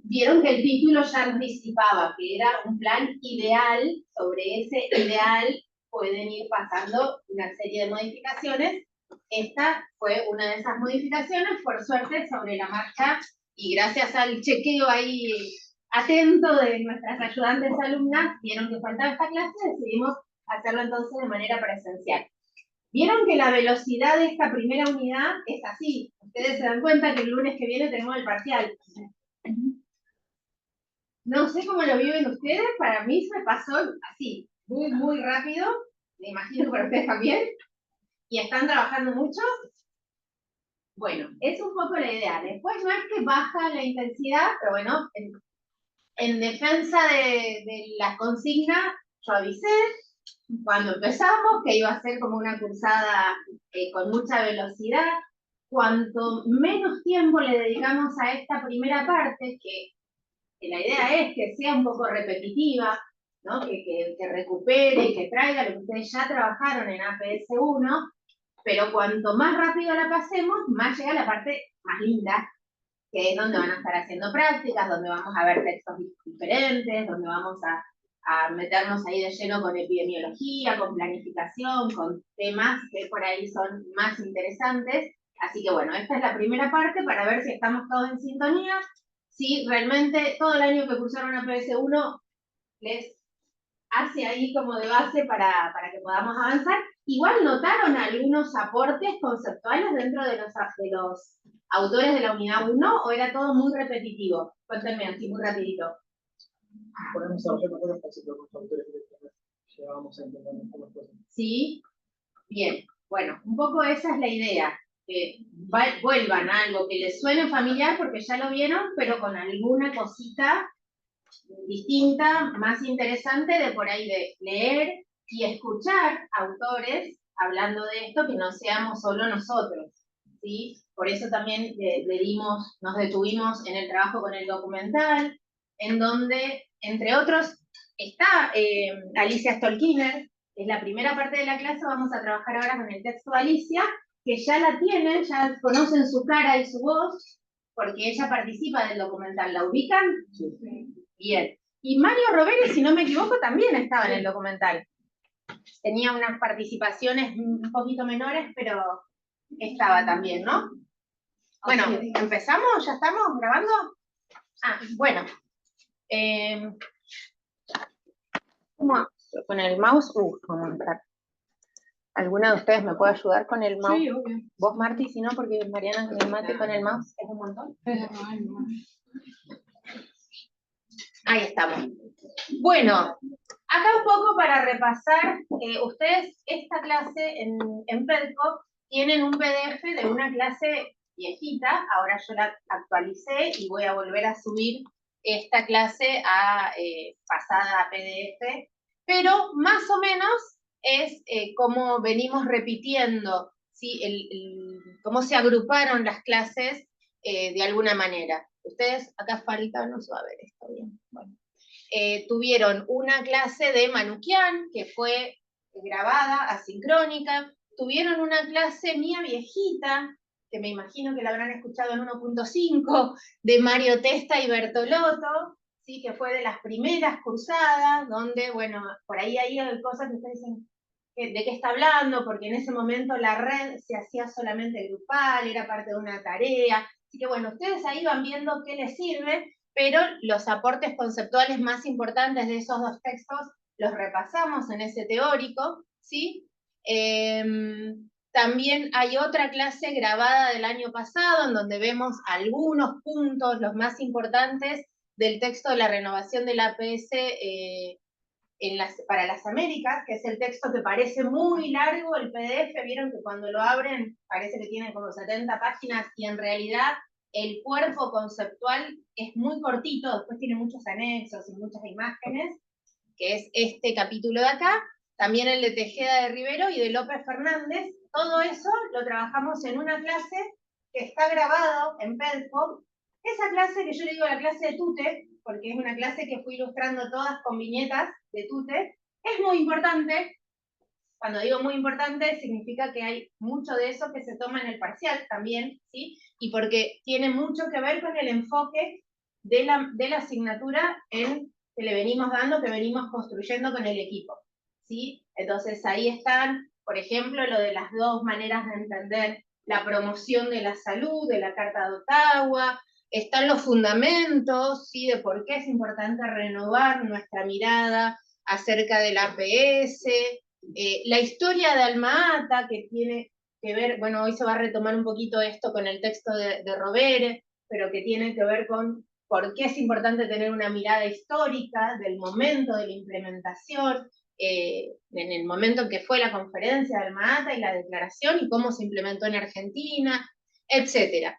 vieron que el título ya anticipaba que era un plan ideal. Sobre ese ideal pueden ir pasando una serie de modificaciones. Esta fue una de esas modificaciones, por suerte, sobre la marcha, y gracias al chequeo ahí atento de nuestras ayudantes alumnas, vieron que faltaba esta clase, decidimos hacerlo entonces de manera presencial. Vieron que la velocidad de esta primera unidad es así. Ustedes se dan cuenta que el lunes que viene tenemos el parcial. No sé cómo lo viven ustedes, para mí se pasó así, muy, muy rápido. Me imagino que para ustedes también. ¿Y están trabajando mucho? Bueno, es un poco la idea. Después no es que baja la intensidad, pero bueno, en defensa de la consigna, yo avisé cuando empezamos que iba a ser como una cursada con mucha velocidad. Cuanto menos tiempo le dedicamos a esta primera parte, que la idea es que sea un poco repetitiva, ¿no? que recupere y que traiga lo que ustedes ya trabajaron en APS 1, pero cuanto más rápido la pasemos, más llega la parte más linda, que es donde van a estar haciendo prácticas, donde vamos a ver textos diferentes, donde vamos a meternos ahí de lleno con epidemiología, con planificación, con temas que por ahí son más interesantes. Así que bueno, esta es la primera parte para ver si estamos todos en sintonía, si realmente todo el año que cursaron APS1 les hace ahí como de base para que podamos avanzar. Igual notaron algunos aportes conceptuales dentro de los autores de la unidad 1, o era todo muy repetitivo. Cuéntenme así muy rapidito. Ponemos a ver mejor casi con los autores que llegábamos a entender mejor las cosas. Sí, bien. Bueno, un poco esa es la idea. Que vuelvan a algo que les suene familiar porque ya lo vieron, pero con alguna cosita distinta, más interesante de por ahí de leer y escuchar autores hablando de esto, que no seamos solo nosotros, ¿sí? Por eso también nos detuvimos en el trabajo con el documental, en donde, entre otros, está Alicia Stolkiner, que es la primera parte de la clase. Vamos a trabajar ahora con el texto de Alicia, que ya la tienen, ya conocen su cara y su voz, porque ella participa del documental. ¿La ubican? Sí. Bien. Y Mario Roveri, si no me equivoco, también estaba en el documental. Tenía unas participaciones un poquito menores, pero estaba también, ¿no? Bueno, ¿empezamos? ¿Ya estamos grabando? Ah, bueno. ¿Cómo? Con el mouse, ¿cómo entrar? ¿Alguna de ustedes me puede ayudar con el mouse? Sí, obvio. Vos, Marti, si no, porque Mariana que me mate con el mouse es un montón. Ahí estamos. Bueno, acá un poco para repasar, ustedes esta clase en Pedco tienen un PDF de una clase viejita, ahora yo la actualicé y voy a volver a subir esta clase pasada a PDF, pero más o menos es como venimos repitiendo, ¿sí? Cómo se agruparon las clases de alguna manera. Ustedes, acá falta, no se va a ver esto bien. Bueno. Tuvieron una clase de Manukian, que fue grabada, asincrónica. Tuvieron una clase mía viejita, que me imagino que la habrán escuchado en 1.5, de Mario Testa y Bertolotto, ¿sí? Que fue de las primeras cursadas, donde, bueno, por ahí hay cosas que ustedes dicen, ¿de qué está hablando? Porque en ese momento la red se hacía solamente grupal, era parte de una tarea. Así que bueno, ustedes ahí van viendo qué les sirve, pero los aportes conceptuales más importantes de esos dos textos los repasamos en ese teórico, ¿sí? También hay otra clase grabada del año pasado en donde vemos algunos puntos, los más importantes, del texto de la renovación de la APS para las Américas, que es el texto que parece muy largo, el PDF, vieron que cuando lo abren parece que tiene como 70 páginas y en realidad el cuerpo conceptual es muy cortito, después tiene muchos anexos y muchas imágenes, que es este capítulo de acá, también el de Tejeda de Rivero y de López Fernández. Todo eso lo trabajamos en una clase que está grabado en Pedco. Esa clase que yo le digo la clase de Tute, porque es una clase que fui ilustrando todas con viñetas de Tute, es muy importante. Cuando digo muy importante, significa que hay mucho de eso que se toma en el parcial también, ¿sí? Y porque tiene mucho que ver con el enfoque de la asignatura que le venimos dando, que venimos construyendo con el equipo, ¿sí? Entonces ahí están, por ejemplo, lo de las 2 maneras de entender la promoción de la salud, de la Carta de Ottawa, están los fundamentos, ¿sí? De por qué es importante renovar nuestra mirada acerca del APS, la historia de Alma-Ata, que tiene que ver, bueno, hoy se va a retomar un poquito esto con el texto de Rovere, pero que tiene que ver con por qué es importante tener una mirada histórica del momento de la implementación, en el momento en que fue la conferencia de Alma-Ata y la declaración, y cómo se implementó en Argentina, etc.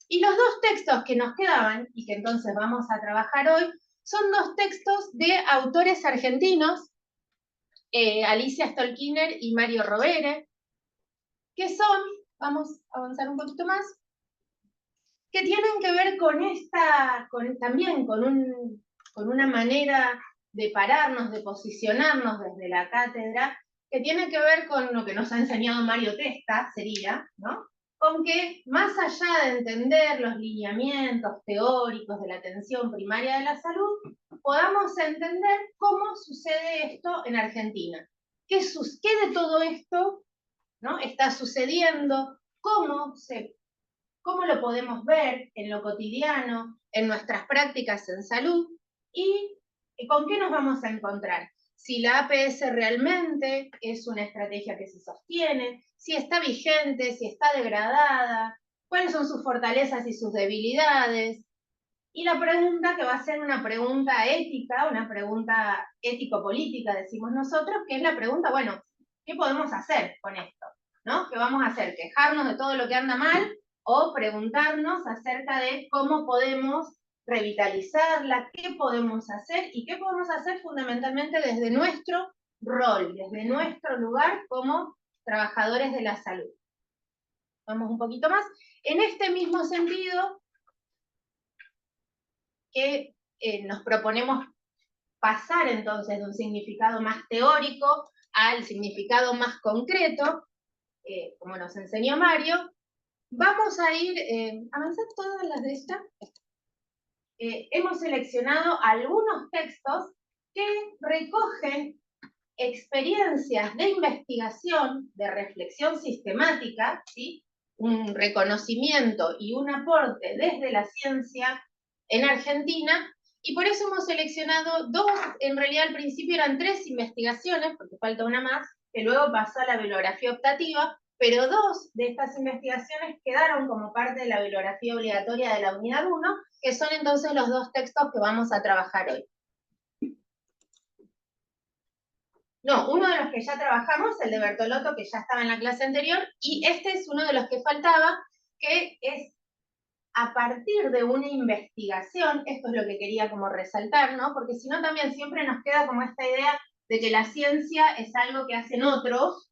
Y los 2 textos que nos quedaban, y que entonces vamos a trabajar hoy, son 2 textos de autores argentinos, Alicia Stolkiner y Mario Rovere, que son, vamos a avanzar un poquito más, que tienen que ver también con una manera de pararnos, de posicionarnos desde la cátedra, que tiene que ver con lo que nos ha enseñado Mario Testa, sería, ¿no? Con que más allá de entender los lineamientos teóricos de la atención primaria de la salud, podamos entender cómo sucede esto en Argentina. ¿Qué de todo esto, ¿no?, está sucediendo? ¿Cómo lo podemos ver en lo cotidiano, en nuestras prácticas en salud? ¿Y con qué nos vamos a encontrar? Si la APS realmente es una estrategia que se sostiene, si está vigente, si está degradada, cuáles son sus fortalezas y sus debilidades. Y la pregunta, que va a ser una pregunta ética, una pregunta ético-política, decimos nosotros, que es la pregunta, bueno, ¿qué podemos hacer con esto? ¿No? ¿Qué vamos a hacer? ¿Quejarnos de todo lo que anda mal? O preguntarnos acerca de cómo podemos revitalizarla, qué podemos hacer y qué podemos hacer fundamentalmente desde nuestro rol, desde nuestro lugar como trabajadores de la salud. Vamos un poquito más. En este mismo sentido, que nos proponemos pasar entonces de un significado más teórico al significado más concreto, como nos enseñó Mario, vamos a ir, avanzar todas las de esta. Hemos seleccionado algunos textos que recogen experiencias de investigación, de reflexión sistemática, ¿sí?, un reconocimiento y un aporte desde la ciencia en Argentina, y por eso hemos seleccionado 2, en realidad al principio eran 3 investigaciones, porque falta una más, que luego pasó a la bibliografía optativa, pero 2 de estas investigaciones quedaron como parte de la bibliografía obligatoria de la unidad 1, que son entonces los 2 textos que vamos a trabajar hoy. No, uno de los que ya trabajamos, el de Bertolotto, que ya estaba en la clase anterior, y este es uno de los que faltaba, que es a partir de una investigación, esto es lo que quería como resaltar, ¿no? Porque si no también siempre nos queda como esta idea de que la ciencia es algo que hacen otros,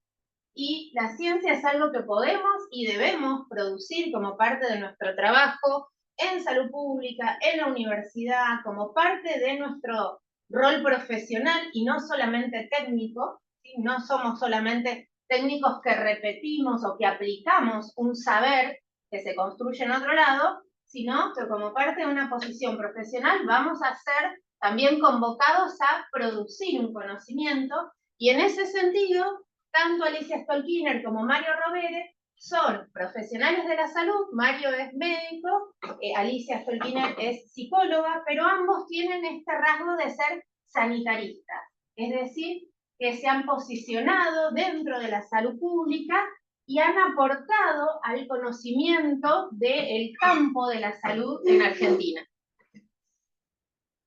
y la ciencia es algo que podemos y debemos producir como parte de nuestro trabajo en salud pública, en la universidad, como parte de nuestro rol profesional y no solamente técnico, ¿sí? No somos solamente técnicos que repetimos o que aplicamos un saber que se construye en otro lado, sino que como parte de una posición profesional vamos a ser también convocados a producir un conocimiento, y en ese sentido, tanto Alicia Stolkiner como Mario Rovere son profesionales de la salud. Mario es médico, Alicia Stolkiner es psicóloga, pero ambos tienen este rasgo de ser sanitaristas, es decir, que se han posicionado dentro de la salud pública y han aportado al conocimiento del campo de la salud en Argentina.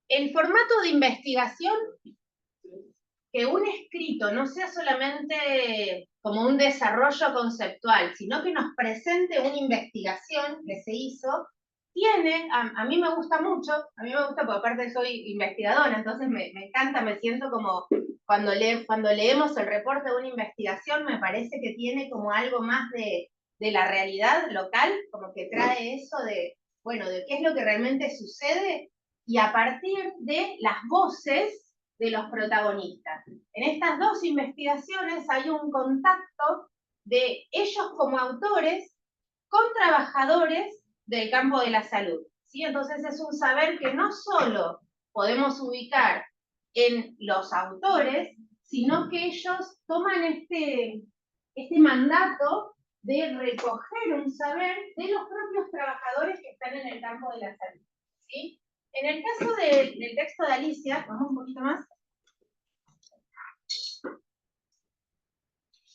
El formato de investigación, que un escrito no sea solamente como un desarrollo conceptual, sino que nos presente una investigación que se hizo, tiene, a mí me gusta mucho, a mí me gusta porque aparte soy investigadora, entonces me encanta, me siento como cuando leemos el reporte de una investigación, me parece que tiene como algo más de la realidad local, como que trae eso de, bueno, de qué es lo que realmente sucede, y a partir de las voces de los protagonistas. En estas 2 investigaciones hay un contacto de ellos como autores con trabajadores del campo de la salud. ¿sí? Entonces es un saber que no solo podemos ubicar en los autores, sino que ellos toman este mandato de recoger un saber de los propios trabajadores que están en el campo de la salud, ¿sí? En el caso del texto de Alicia, vamos un poquito más,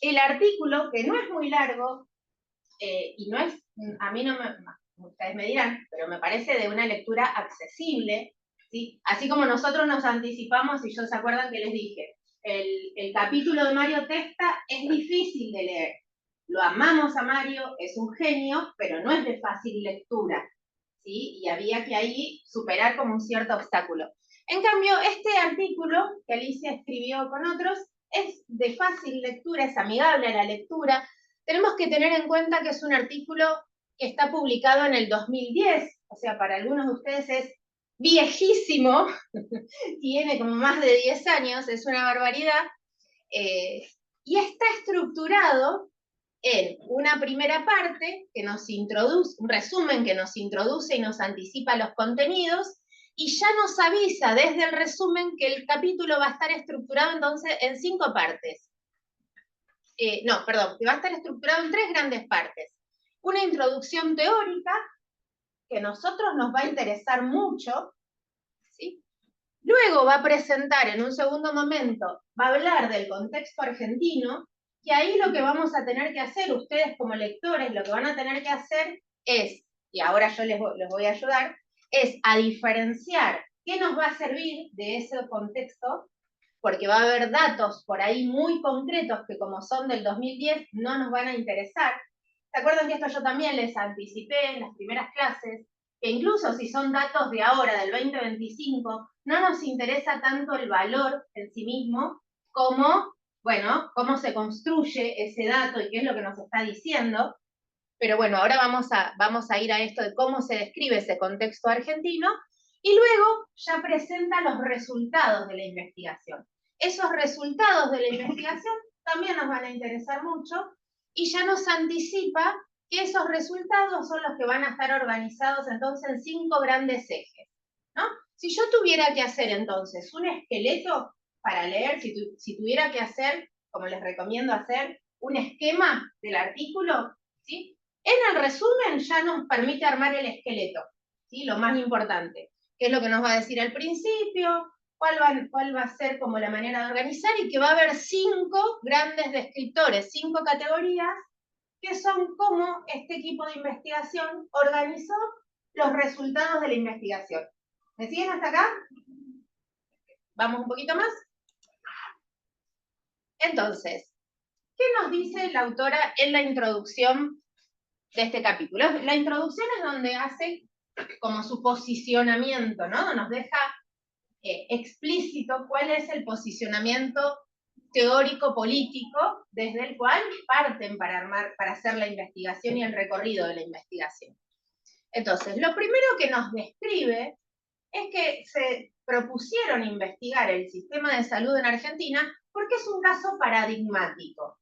el artículo, que no es muy largo, y no es, a mí no me, ustedes me dirán, pero me parece de una lectura accesible, ¿sí? Así como nosotros nos anticipamos, y yo se acuerdan que les dije, el capítulo de Mario Testa es difícil de leer. Lo amamos a Mario, es un genio, pero no es de fácil lectura, ¿sí? Y había que ahí superar como un cierto obstáculo. En cambio, este artículo que Alicia escribió con otros es de fácil lectura, es amigable a la lectura. Tenemos que tener en cuenta que es un artículo que está publicado en el 2010, o sea, para algunos de ustedes es viejísimo, tiene como más de 10 años, es una barbaridad, y está estructurado en una primera parte que nos introduce, un resumen que nos introduce y nos anticipa los contenidos, y ya nos avisa desde el resumen que el capítulo va a estar estructurado entonces en 5 partes. No, perdón, que va a estar estructurado en 3 grandes partes. Una introducción teórica, que a nosotros nos va a interesar mucho, ¿sí? Luego va a presentar en un segundo momento, va a hablar del contexto argentino, y ahí lo que vamos a tener que hacer, ustedes como lectores, lo que van a tener que hacer es, y ahora yo les voy a ayudar, es a diferenciar qué nos va a servir de ese contexto, porque va a haber datos por ahí muy concretos que como son del 2010 no nos van a interesar. ¿Se acuerdan que esto yo también les anticipé en las primeras clases? Que incluso si son datos de ahora, del 2025, no nos interesa tanto el valor en sí mismo como, bueno, cómo se construye ese dato y qué es lo que nos está diciendo. Pero bueno, ahora vamos a ir a esto de cómo se describe ese contexto argentino, y luego ya presenta los resultados de la investigación. Esos resultados de la investigación también nos van a interesar mucho, y ya nos anticipa que esos resultados son los que van a estar organizados entonces en 5 grandes ejes, ¿no? Si yo tuviera que hacer entonces un esqueleto para leer, si tuviera que hacer, como les recomiendo hacer, un esquema del artículo, ¿sí? En el resumen ya nos permite armar el esqueleto, ¿sí? Lo más importante, qué es lo que nos va a decir al principio, cuál va a ser como la manera de organizar, y que va a haber 5 grandes descriptores, 5 categorías, que son cómo este equipo de investigación organizó los resultados de la investigación. ¿Me siguen hasta acá? Vamos un poquito más. Entonces, ¿qué nos dice la autora en la introducción de este capítulo? La introducción es donde hace como su posicionamiento, ¿no? Nos deja explícito cuál es el posicionamiento teórico-político desde el cual parten para hacer la investigación y el recorrido de la investigación. Entonces, lo primero que nos describe es que se propusieron investigar el sistema de salud en Argentina porque es un caso paradigmático.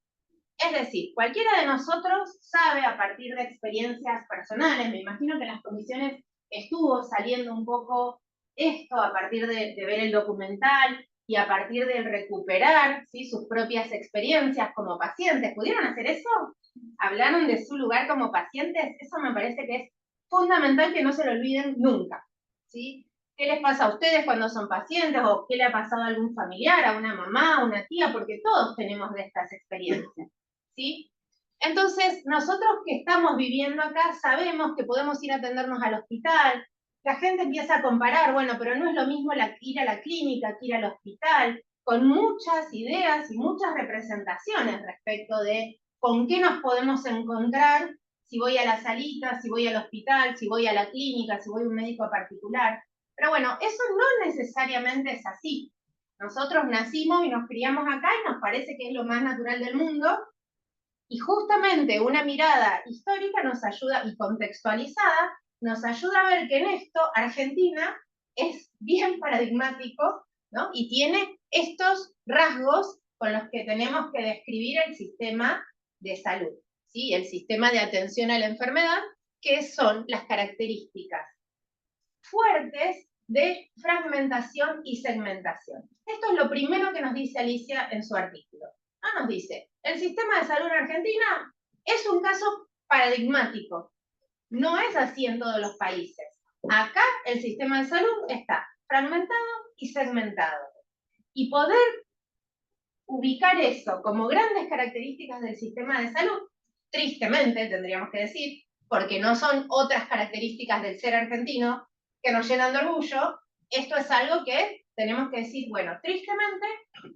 Es decir, cualquiera de nosotros sabe a partir de experiencias personales, me imagino que en las comisiones estuvo saliendo un poco esto a partir de ver el documental y a partir de recuperar, ¿sí?, sus propias experiencias como pacientes. ¿Pudieron hacer eso? ¿Hablaron de su lugar como pacientes? Eso me parece que es fundamental que no se lo olviden nunca, ¿sí? ¿Qué les pasa a ustedes cuando son pacientes? ¿O qué le ha pasado a algún familiar, a una mamá, a una tía? Porque todos tenemos de estas experiencias, ¿sí? Entonces, nosotros que estamos viviendo acá sabemos que podemos ir a atendernos al hospital. La gente empieza a comparar, bueno, pero no es lo mismo ir a la clínica que ir al hospital, con muchas ideas y muchas representaciones respecto de con qué nos podemos encontrar si voy a la salita, si voy al hospital, si voy a la clínica, si voy a un médico particular. Pero bueno, eso no necesariamente es así. Nosotros nacimos y nos criamos acá y nos parece que es lo más natural del mundo, y justamente una mirada histórica nos ayuda, y contextualizada, nos ayuda a ver que en esto Argentina es bien paradigmático, ¿no? Y tiene estos rasgos con los que tenemos que describir el sistema de salud, ¿sí? El sistema de atención a la enfermedad, que son las características fuertes de fragmentación y segmentación. Esto es lo primero que nos dice Alicia en su artículo. No nos dice, el sistema de salud en Argentina es un caso paradigmático. No es así en todos los países. Acá el sistema de salud está fragmentado y segmentado. Y poder ubicar eso como grandes características del sistema de salud, tristemente tendríamos que decir, porque no son otras características del ser argentino que nos llenan de orgullo, esto es algo que tenemos que decir, bueno, tristemente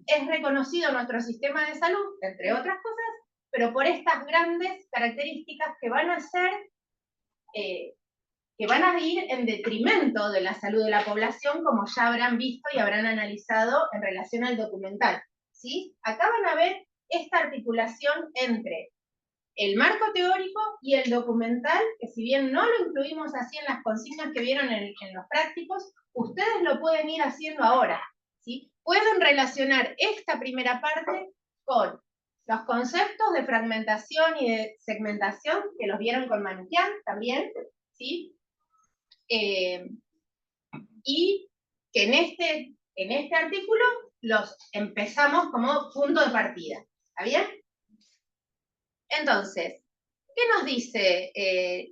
es reconocido nuestro sistema de salud, entre otras cosas, pero por estas grandes características que van a ser, que van a ir en detrimento de la salud de la población, como ya habrán visto y habrán analizado en relación al documental. ¿Sí? Acá van a ver esta articulación entre el marco teórico y el documental, que si bien no lo incluimos así en las consignas que vieron en los prácticos, ustedes lo pueden ir haciendo ahora. ¿Sí? Pueden relacionar esta primera parte con los conceptos de fragmentación y de segmentación, que los vieron con Manukyan también, ¿sí? Y que en este artículo los empezamos como punto de partida. ¿Está bien? Entonces, ¿qué nos dice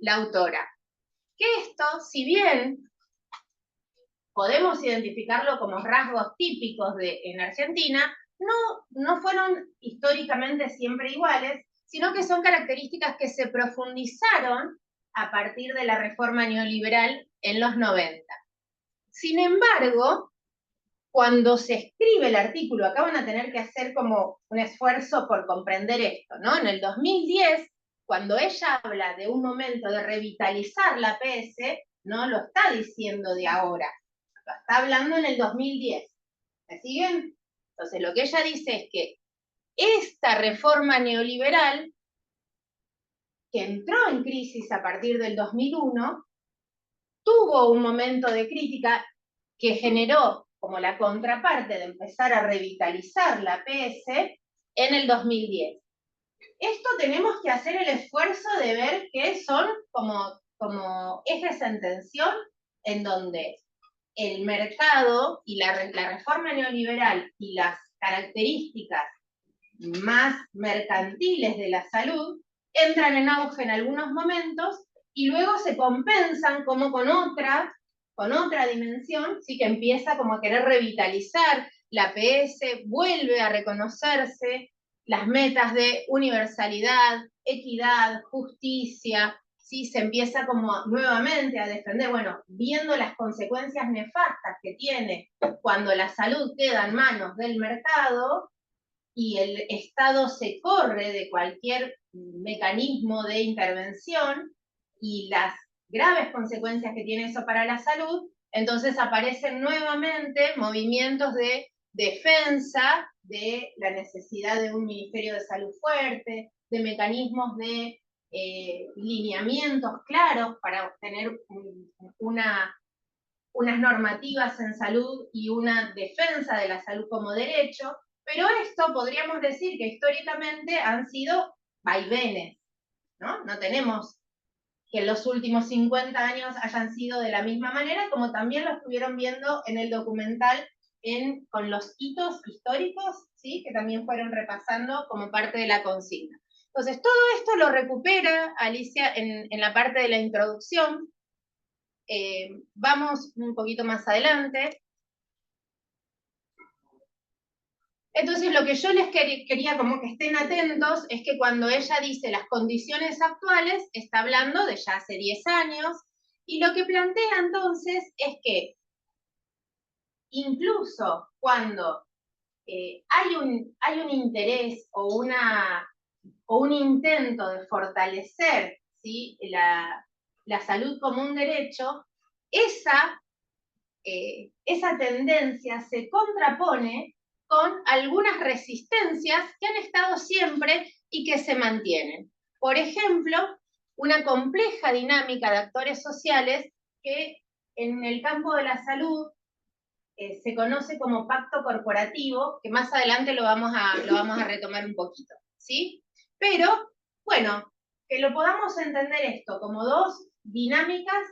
la autora? Que esto, si bien podemos identificarlo como rasgos típicos en Argentina, no fueron históricamente siempre iguales, sino que son características que se profundizaron a partir de la reforma neoliberal en los 90. Sin embargo, cuando se escribe el artículo, acá van a tener que hacer como un esfuerzo por comprender esto, ¿no? En el 2010, cuando ella habla de un momento de revitalizar la PS, no lo está diciendo de ahora, lo está hablando en el 2010. ¿Me siguen? Entonces, lo que ella dice es que esta reforma neoliberal, que entró en crisis a partir del 2001, tuvo un momento de crítica que generó como la contraparte de empezar a revitalizar la PS en el 2010. Esto tenemos que hacer el esfuerzo de ver que son como ejes en tensión en donde el mercado y la reforma neoliberal y las características más mercantiles de la salud entran en auge en algunos momentos y luego se compensan como con otra dimensión, ¿sí? Que empieza como a querer revitalizar, la PS vuelve a reconocerse las metas de universalidad, equidad, justicia, ¿sí? Se empieza como nuevamente a defender, bueno, viendo las consecuencias nefastas que tiene cuando la salud queda en manos del mercado y el Estado se corre de cualquier mecanismo de intervención y las graves consecuencias que tiene eso para la salud, entonces aparecen nuevamente movimientos de defensa de la necesidad de un Ministerio de Salud fuerte, de mecanismos de lineamientos claros para obtener unas normativas en salud y una defensa de la salud como derecho, pero esto podríamos decir que históricamente han sido vaivenes, ¿no? No tenemos que en los últimos 50 años hayan sido de la misma manera, como también lo estuvieron viendo en el documental con los hitos históricos, ¿sí? Que también fueron repasando como parte de la consigna. Entonces, todo esto lo recupera Alicia en la parte de la introducción. Vamos un poquito más adelante. Entonces, lo que yo les quería como que estén atentos es que cuando ella dice las condiciones actuales, está hablando de ya hace 10 años, y lo que plantea entonces es que incluso cuando hay un interés o un intento de fortalecer, ¿sí? la salud como un derecho, esa tendencia se contrapone con algunas resistencias que han estado siempre y que se mantienen. Por ejemplo, una compleja dinámica de actores sociales que en el campo de la salud se conoce como pacto corporativo, que más adelante lo vamos a retomar un poquito, ¿sí? Pero, bueno, que lo podamos entender esto como dos dinámicas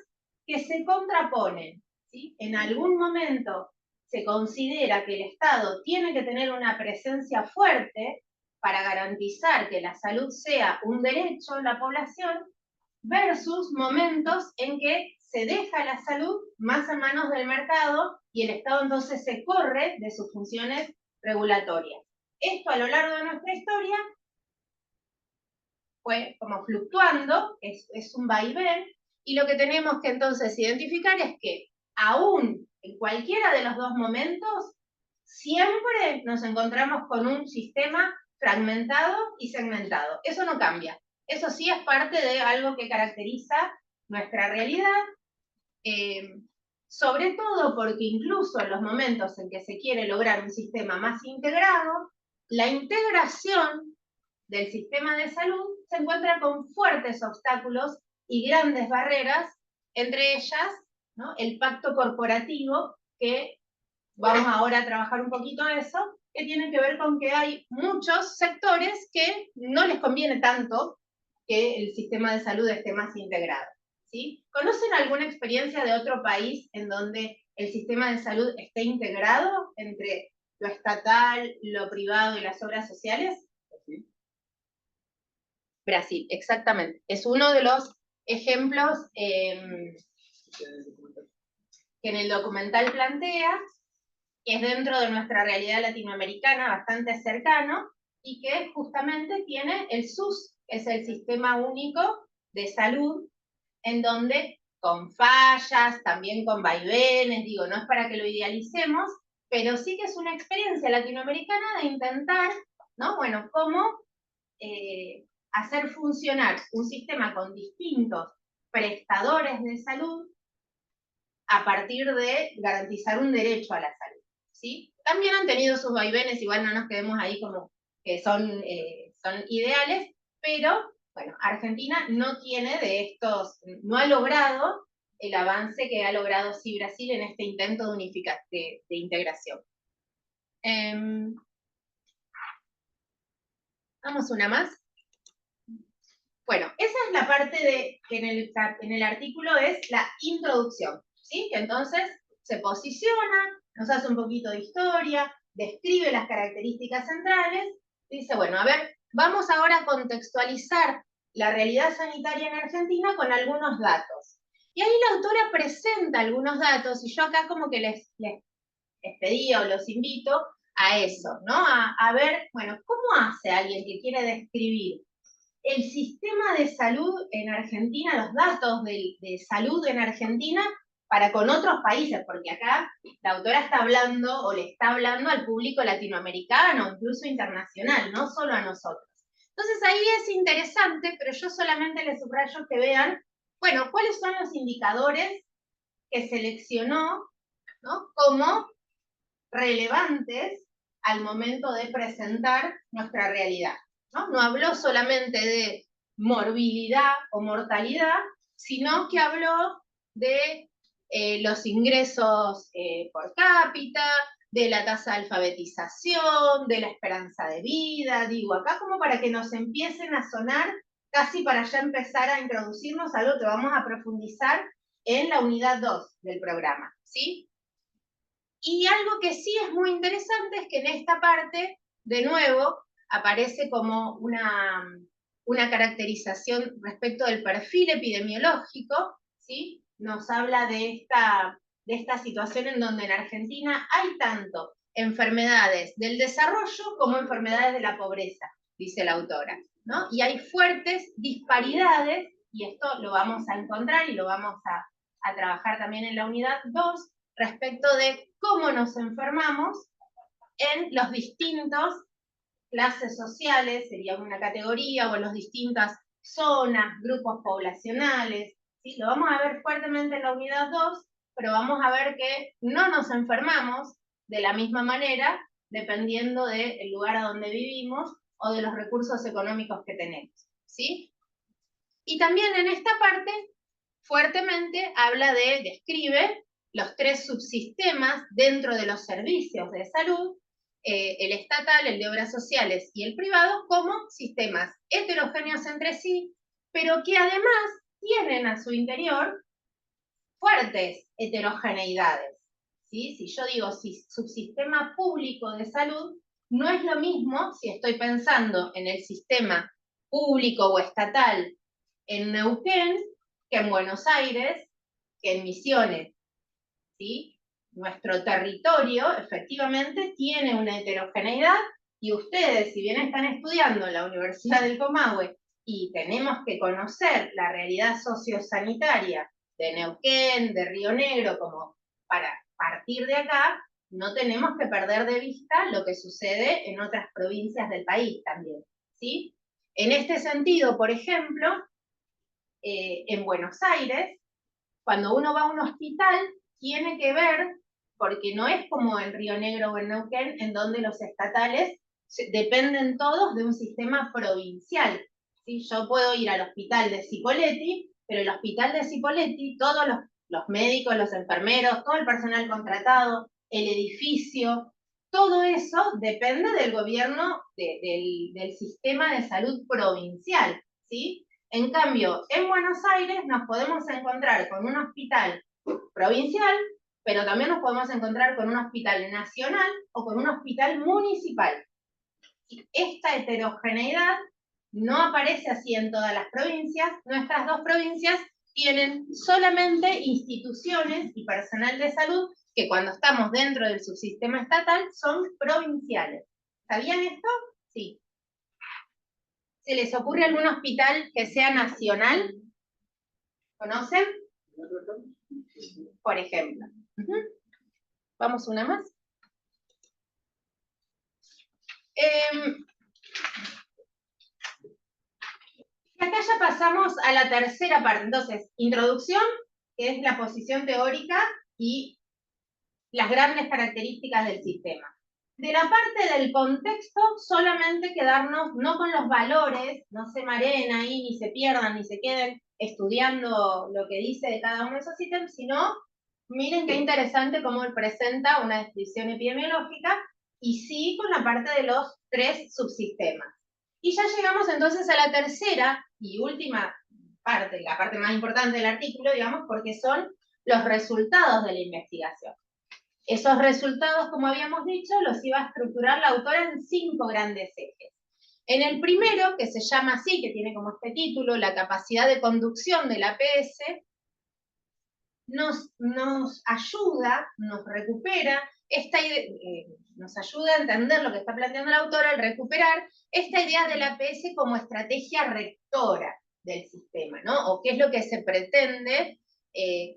que se contraponen, ¿sí? En algún momento se considera que el Estado tiene que tener una presencia fuerte para garantizar que la salud sea un derecho de la población, versus momentos en que se deja la salud más en manos del mercado y el Estado entonces se corre de sus funciones regulatorias. Esto a lo largo de nuestra historia fue como fluctuando, es un vaivén, y lo que tenemos que entonces identificar es que aún en cualquiera de los dos momentos, siempre nos encontramos con un sistema fragmentado y segmentado. Eso no cambia. Eso sí es parte de algo que caracteriza nuestra realidad, sobre todo porque incluso en los momentos en que se quiere lograr un sistema más integrado, la integración del sistema de salud se encuentra con fuertes obstáculos y grandes barreras, entre ellas, ¿no?, el pacto corporativo, que vamos ahora a trabajar un poquito eso, que tiene que ver con que hay muchos sectores que no les conviene tanto que el sistema de salud esté más integrado, ¿sí? ¿Conocen alguna experiencia de otro país en donde el sistema de salud esté integrado entre lo estatal, lo privado y las obras sociales? Brasil, exactamente. Es uno de los ejemplos que en el documental plantea, que es dentro de nuestra realidad latinoamericana bastante cercano, y que justamente tiene el SUS, que es el Sistema Único de Salud, en donde con fallas, también con vaivenes, digo, no es para que lo idealicemos, pero sí que es una experiencia latinoamericana de intentar, ¿no? Bueno, cómo hacer funcionar un sistema con distintos prestadores de salud a partir de garantizar un derecho a la salud, ¿sí? También han tenido sus vaivenes, igual no nos quedemos ahí como que son ideales, pero bueno, Argentina no tiene de estos, no ha logrado el avance que ha logrado sí Brasil en este intento de integración. Vamos una más. Bueno, esa es la parte que en el artículo es la introducción, ¿sí? Que entonces se posiciona, nos hace un poquito de historia, describe las características centrales, dice, bueno, a ver, vamos ahora a contextualizar la realidad sanitaria en Argentina con algunos datos. Y ahí la autora presenta algunos datos, y yo acá como que les pedí o los invito a eso, ¿no? A ver, bueno, ¿cómo hace alguien que quiere describir el sistema de salud en Argentina, los datos de salud en Argentina para con otros países? Porque acá la autora está hablando o le está hablando al público latinoamericano, incluso internacional, no solo a nosotros. Entonces ahí es interesante, pero yo solamente les subrayo que vean, bueno, cuáles son los indicadores que seleccionó, ¿no?, como relevantes al momento de presentar nuestra realidad, ¿no? No habló solamente de morbilidad o mortalidad, sino que habló de los ingresos por cápita, de la tasa de alfabetización, de la esperanza de vida, digo, acá como para que nos empiecen a sonar, casi para ya empezar a introducirnos a algo que vamos a profundizar en la unidad 2 del programa, ¿sí? Y algo que sí es muy interesante es que en esta parte, de nuevo, aparece como una caracterización respecto del perfil epidemiológico, ¿sí? Nos habla de esta situación en donde en Argentina hay tanto enfermedades del desarrollo como enfermedades de la pobreza, dice la autora, ¿no? Y hay fuertes disparidades, y esto lo vamos a encontrar y lo vamos a trabajar también en la unidad 2, respecto de cómo nos enfermamos en los distintos clases sociales, sería una categoría, o en las distintas zonas, grupos poblacionales, ¿sí? Lo vamos a ver fuertemente en la unidad 2, pero vamos a ver que no nos enfermamos de la misma manera, dependiendo del lugar a donde vivimos o de los recursos económicos que tenemos, ¿sí? Y también en esta parte, fuertemente, describe los tres subsistemas dentro de los servicios de salud, el estatal, el de obras sociales y el privado, como sistemas heterogéneos entre sí, pero que además tienen a su interior fuertes heterogeneidades, ¿sí? Si yo digo subsistema público de salud, no es lo mismo si estoy pensando en el sistema público o estatal en Neuquén que en Buenos Aires, que en Misiones, ¿sí? Nuestro territorio efectivamente tiene una heterogeneidad y ustedes, si bien están estudiando en la Universidad del Comahue y tenemos que conocer la realidad sociosanitaria de Neuquén, de Río Negro, como para partir de acá, no tenemos que perder de vista lo que sucede en otras provincias del país también, ¿sí? En este sentido, por ejemplo, en Buenos Aires, cuando uno va a un hospital, tiene que ver, porque no es como en Río Negro o en Neuquén, en donde los estatales dependen todos de un sistema provincial. ¿Sí? Yo puedo ir al hospital de Cipolletti, pero el hospital de Cipolletti, todos los médicos, los enfermeros, todo el personal contratado, el edificio, todo eso depende del gobierno, del sistema de salud provincial, ¿sí? En cambio, en Buenos Aires nos podemos encontrar con un hospital provincial, pero también nos podemos encontrar con un hospital nacional o con un hospital municipal. Y esta heterogeneidad no aparece así en todas las provincias. Nuestras dos provincias tienen solamente instituciones y personal de salud que cuando estamos dentro del subsistema estatal son provinciales. ¿Sabían esto? Sí. ¿Se les ocurre algún hospital que sea nacional? ¿Conocen? Por ejemplo. Vamos una más. Y acá ya pasamos a la tercera parte. Entonces, introducción, que es la posición teórica y las grandes características del sistema. De la parte del contexto, solamente quedarnos no con los valores, no se mareen ahí, ni se pierdan, ni se queden estudiando lo que dice de cada uno de esos ítems, sino miren qué interesante cómo él presenta una descripción epidemiológica y sí con la parte de los 3 subsistemas. Y ya llegamos entonces a la tercera y última parte, la parte más importante del artículo, digamos, porque son los resultados de la investigación. Esos resultados, como habíamos dicho, los iba a estructurar la autora en 5 grandes ejes. En el primero, que se llama así, que tiene como este título, la capacidad de conducción del APS, nos ayuda, nos recupera, nos ayuda a entender lo que está planteando la autora al recuperar esta idea del APS como estrategia rectora del sistema, ¿no? O qué es lo que se pretende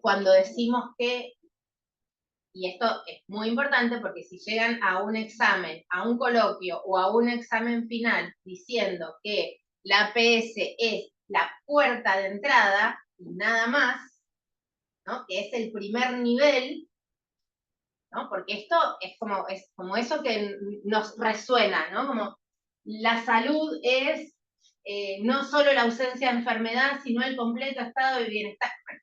cuando decimos que, y esto es muy importante porque si llegan a un examen, a un coloquio o a un examen final diciendo que la APS es la puerta de entrada y nada más, ¿no? Que es el primer nivel, ¿no? Porque esto es como eso que nos resuena, ¿no? Como la salud es no solo la ausencia de enfermedad, sino el completo estado de bienestar. Bueno,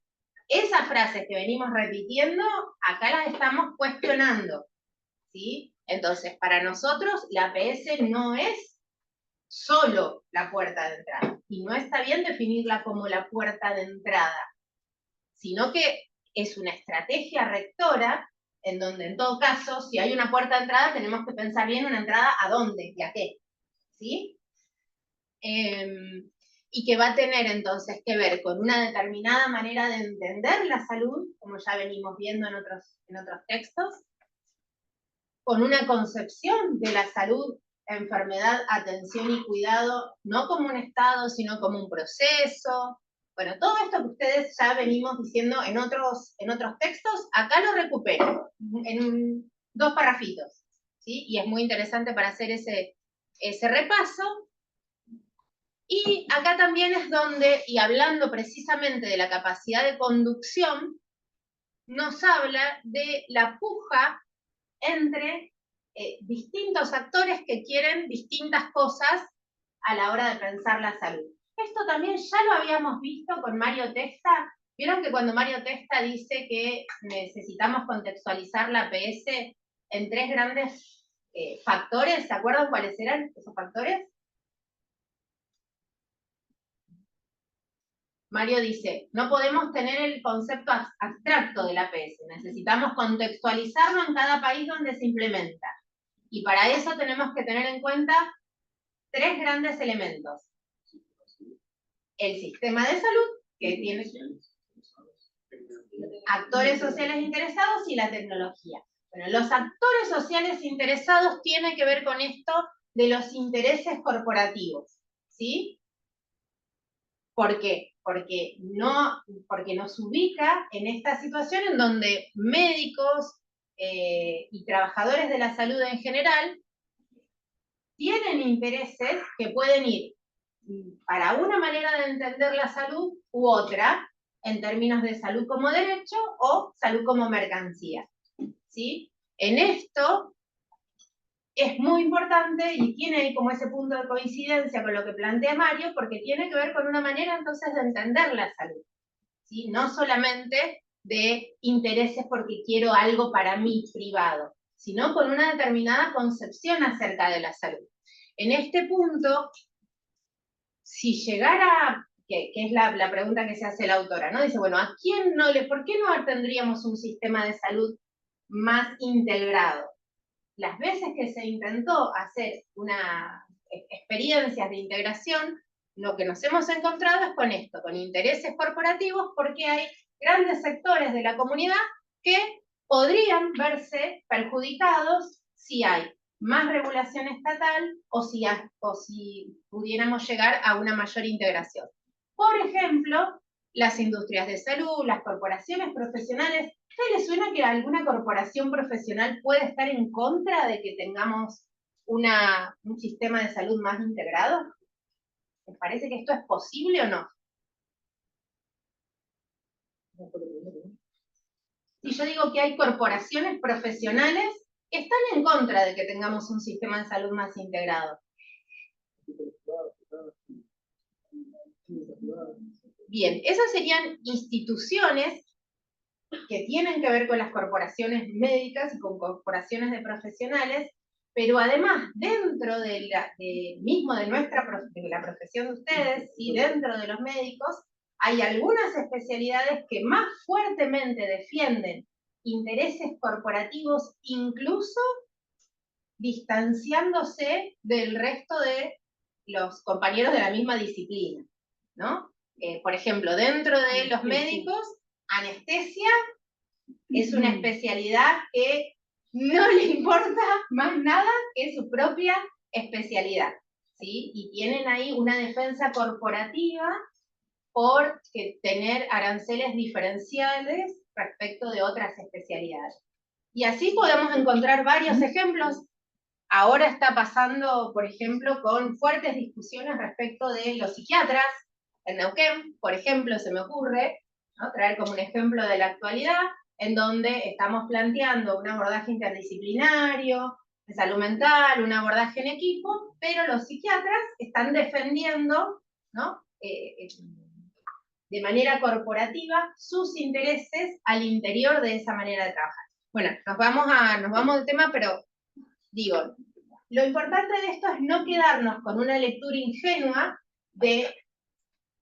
esas frases que venimos repitiendo, acá las estamos cuestionando, ¿sí? Entonces, para nosotros, la APS no es solo la puerta de entrada, y no está bien definirla como la puerta de entrada, sino que es una estrategia rectora en donde en todo caso, si hay una puerta de entrada, tenemos que pensar bien una entrada a dónde y a qué, ¿sí? Y que va a tener entonces que ver con una determinada manera de entender la salud, como ya venimos viendo en otros textos, con una concepción de la salud, enfermedad, atención y cuidado, no como un estado, sino como un proceso. Bueno, todo esto que ustedes ya venimos diciendo en otros textos, acá lo recupero en 2 parrafitos, ¿sí? Y es muy interesante para hacer ese repaso. Y acá también es donde, y hablando precisamente de la capacidad de conducción, nos habla de la puja entre distintos actores que quieren distintas cosas a la hora de pensar la salud. Esto también ya lo habíamos visto con Mario Testa. ¿Vieron que cuando Mario Testa dice que necesitamos contextualizar la APS en 3 grandes factores? ¿Se acuerdan cuáles eran esos factores? Mario dice, no podemos tener el concepto abstracto del APS, necesitamos contextualizarlo en cada país donde se implementa. Y para eso tenemos que tener en cuenta 3 grandes elementos. El sistema de salud, que tiene actores sociales interesados, y la tecnología. Bueno, los actores sociales interesados tienen que ver con esto de los intereses corporativos, ¿sí? ¿Por qué? Porque nos ubica en esta situación en donde médicos y trabajadores de la salud en general tienen intereses que pueden ir para una manera de entender la salud u otra, en términos de salud como derecho o salud como mercancía, ¿sí? En esto es muy importante y tiene ahí como ese punto de coincidencia con lo que plantea Mario, porque tiene que ver con una manera entonces de entender la salud, ¿sí? No solamente de intereses porque quiero algo para mí privado, sino con una determinada concepción acerca de la salud. En este punto, si llegara, que es la pregunta que se hace la autora, ¿no? Dice, bueno, ¿por qué no tendríamos un sistema de salud más integrado? Las veces que se intentó hacer experiencias de integración, lo que nos hemos encontrado es con esto, con intereses corporativos, porque hay grandes sectores de la comunidad que podrían verse perjudicados si hay más regulación estatal o si pudiéramos llegar a una mayor integración. Por ejemplo, las industrias de salud, las corporaciones profesionales. ¿A usted le suena que alguna corporación profesional puede estar en contra de que tengamos un sistema de salud más integrado? ¿Les parece que esto es posible o no? Si yo digo que hay corporaciones profesionales que están en contra de que tengamos un sistema de salud más integrado. Bien, esas serían instituciones que tienen que ver con las corporaciones médicas y con corporaciones de profesionales, pero además dentro de la profesión de ustedes y dentro de los médicos, hay algunas especialidades que más fuertemente defienden intereses corporativos, incluso distanciándose del resto de los compañeros de la misma disciplina, ¿no? Por ejemplo, dentro de los médicos, anestesia es una especialidad que no le importa más nada que su propia especialidad, ¿sí? Y tienen ahí una defensa corporativa por tener aranceles diferenciales respecto de otras especialidades. Y así podemos encontrar varios ejemplos. Ahora está pasando, por ejemplo, con fuertes discusiones respecto de los psiquiatras. En Neuquén, por ejemplo, se me ocurre, ¿no?, traer como un ejemplo de la actualidad, en donde estamos planteando un abordaje interdisciplinario, de salud mental, un abordaje en equipo, pero los psiquiatras están defendiendo, ¿no?, de manera corporativa sus intereses al interior de esa manera de trabajar. Bueno, nos vamos del tema, pero digo, lo importante de esto es no quedarnos con una lectura ingenua de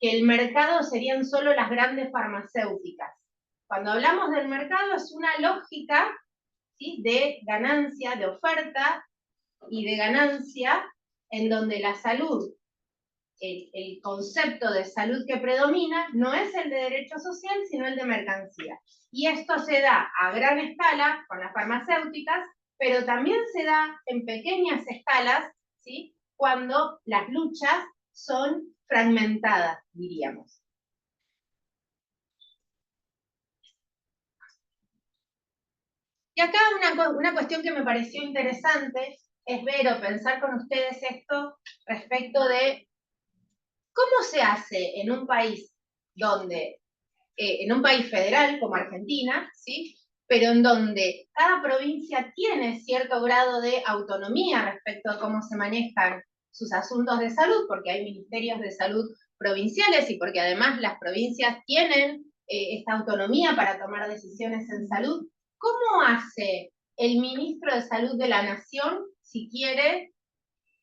que el mercado serían solo las grandes farmacéuticas. Cuando hablamos del mercado es una lógica, ¿sí?, de ganancia, de oferta y de ganancia, en donde la salud, el concepto de salud que predomina no es el de derecho social, sino el de mercancía. Y esto se da a gran escala con las farmacéuticas, pero también se da en pequeñas escalas, ¿sí?, cuando las luchas son fragmentadas, diríamos. Y acá una cuestión que me pareció interesante es ver o pensar con ustedes esto respecto de cómo se hace en un país donde, en un país federal como Argentina, ¿sí?, pero en donde cada provincia tiene cierto grado de autonomía respecto a cómo se manejan sus asuntos de salud, porque hay ministerios de salud provinciales y porque además las provincias tienen esta autonomía para tomar decisiones en salud. ¿Cómo hace el ministro de Salud de la Nación si quiere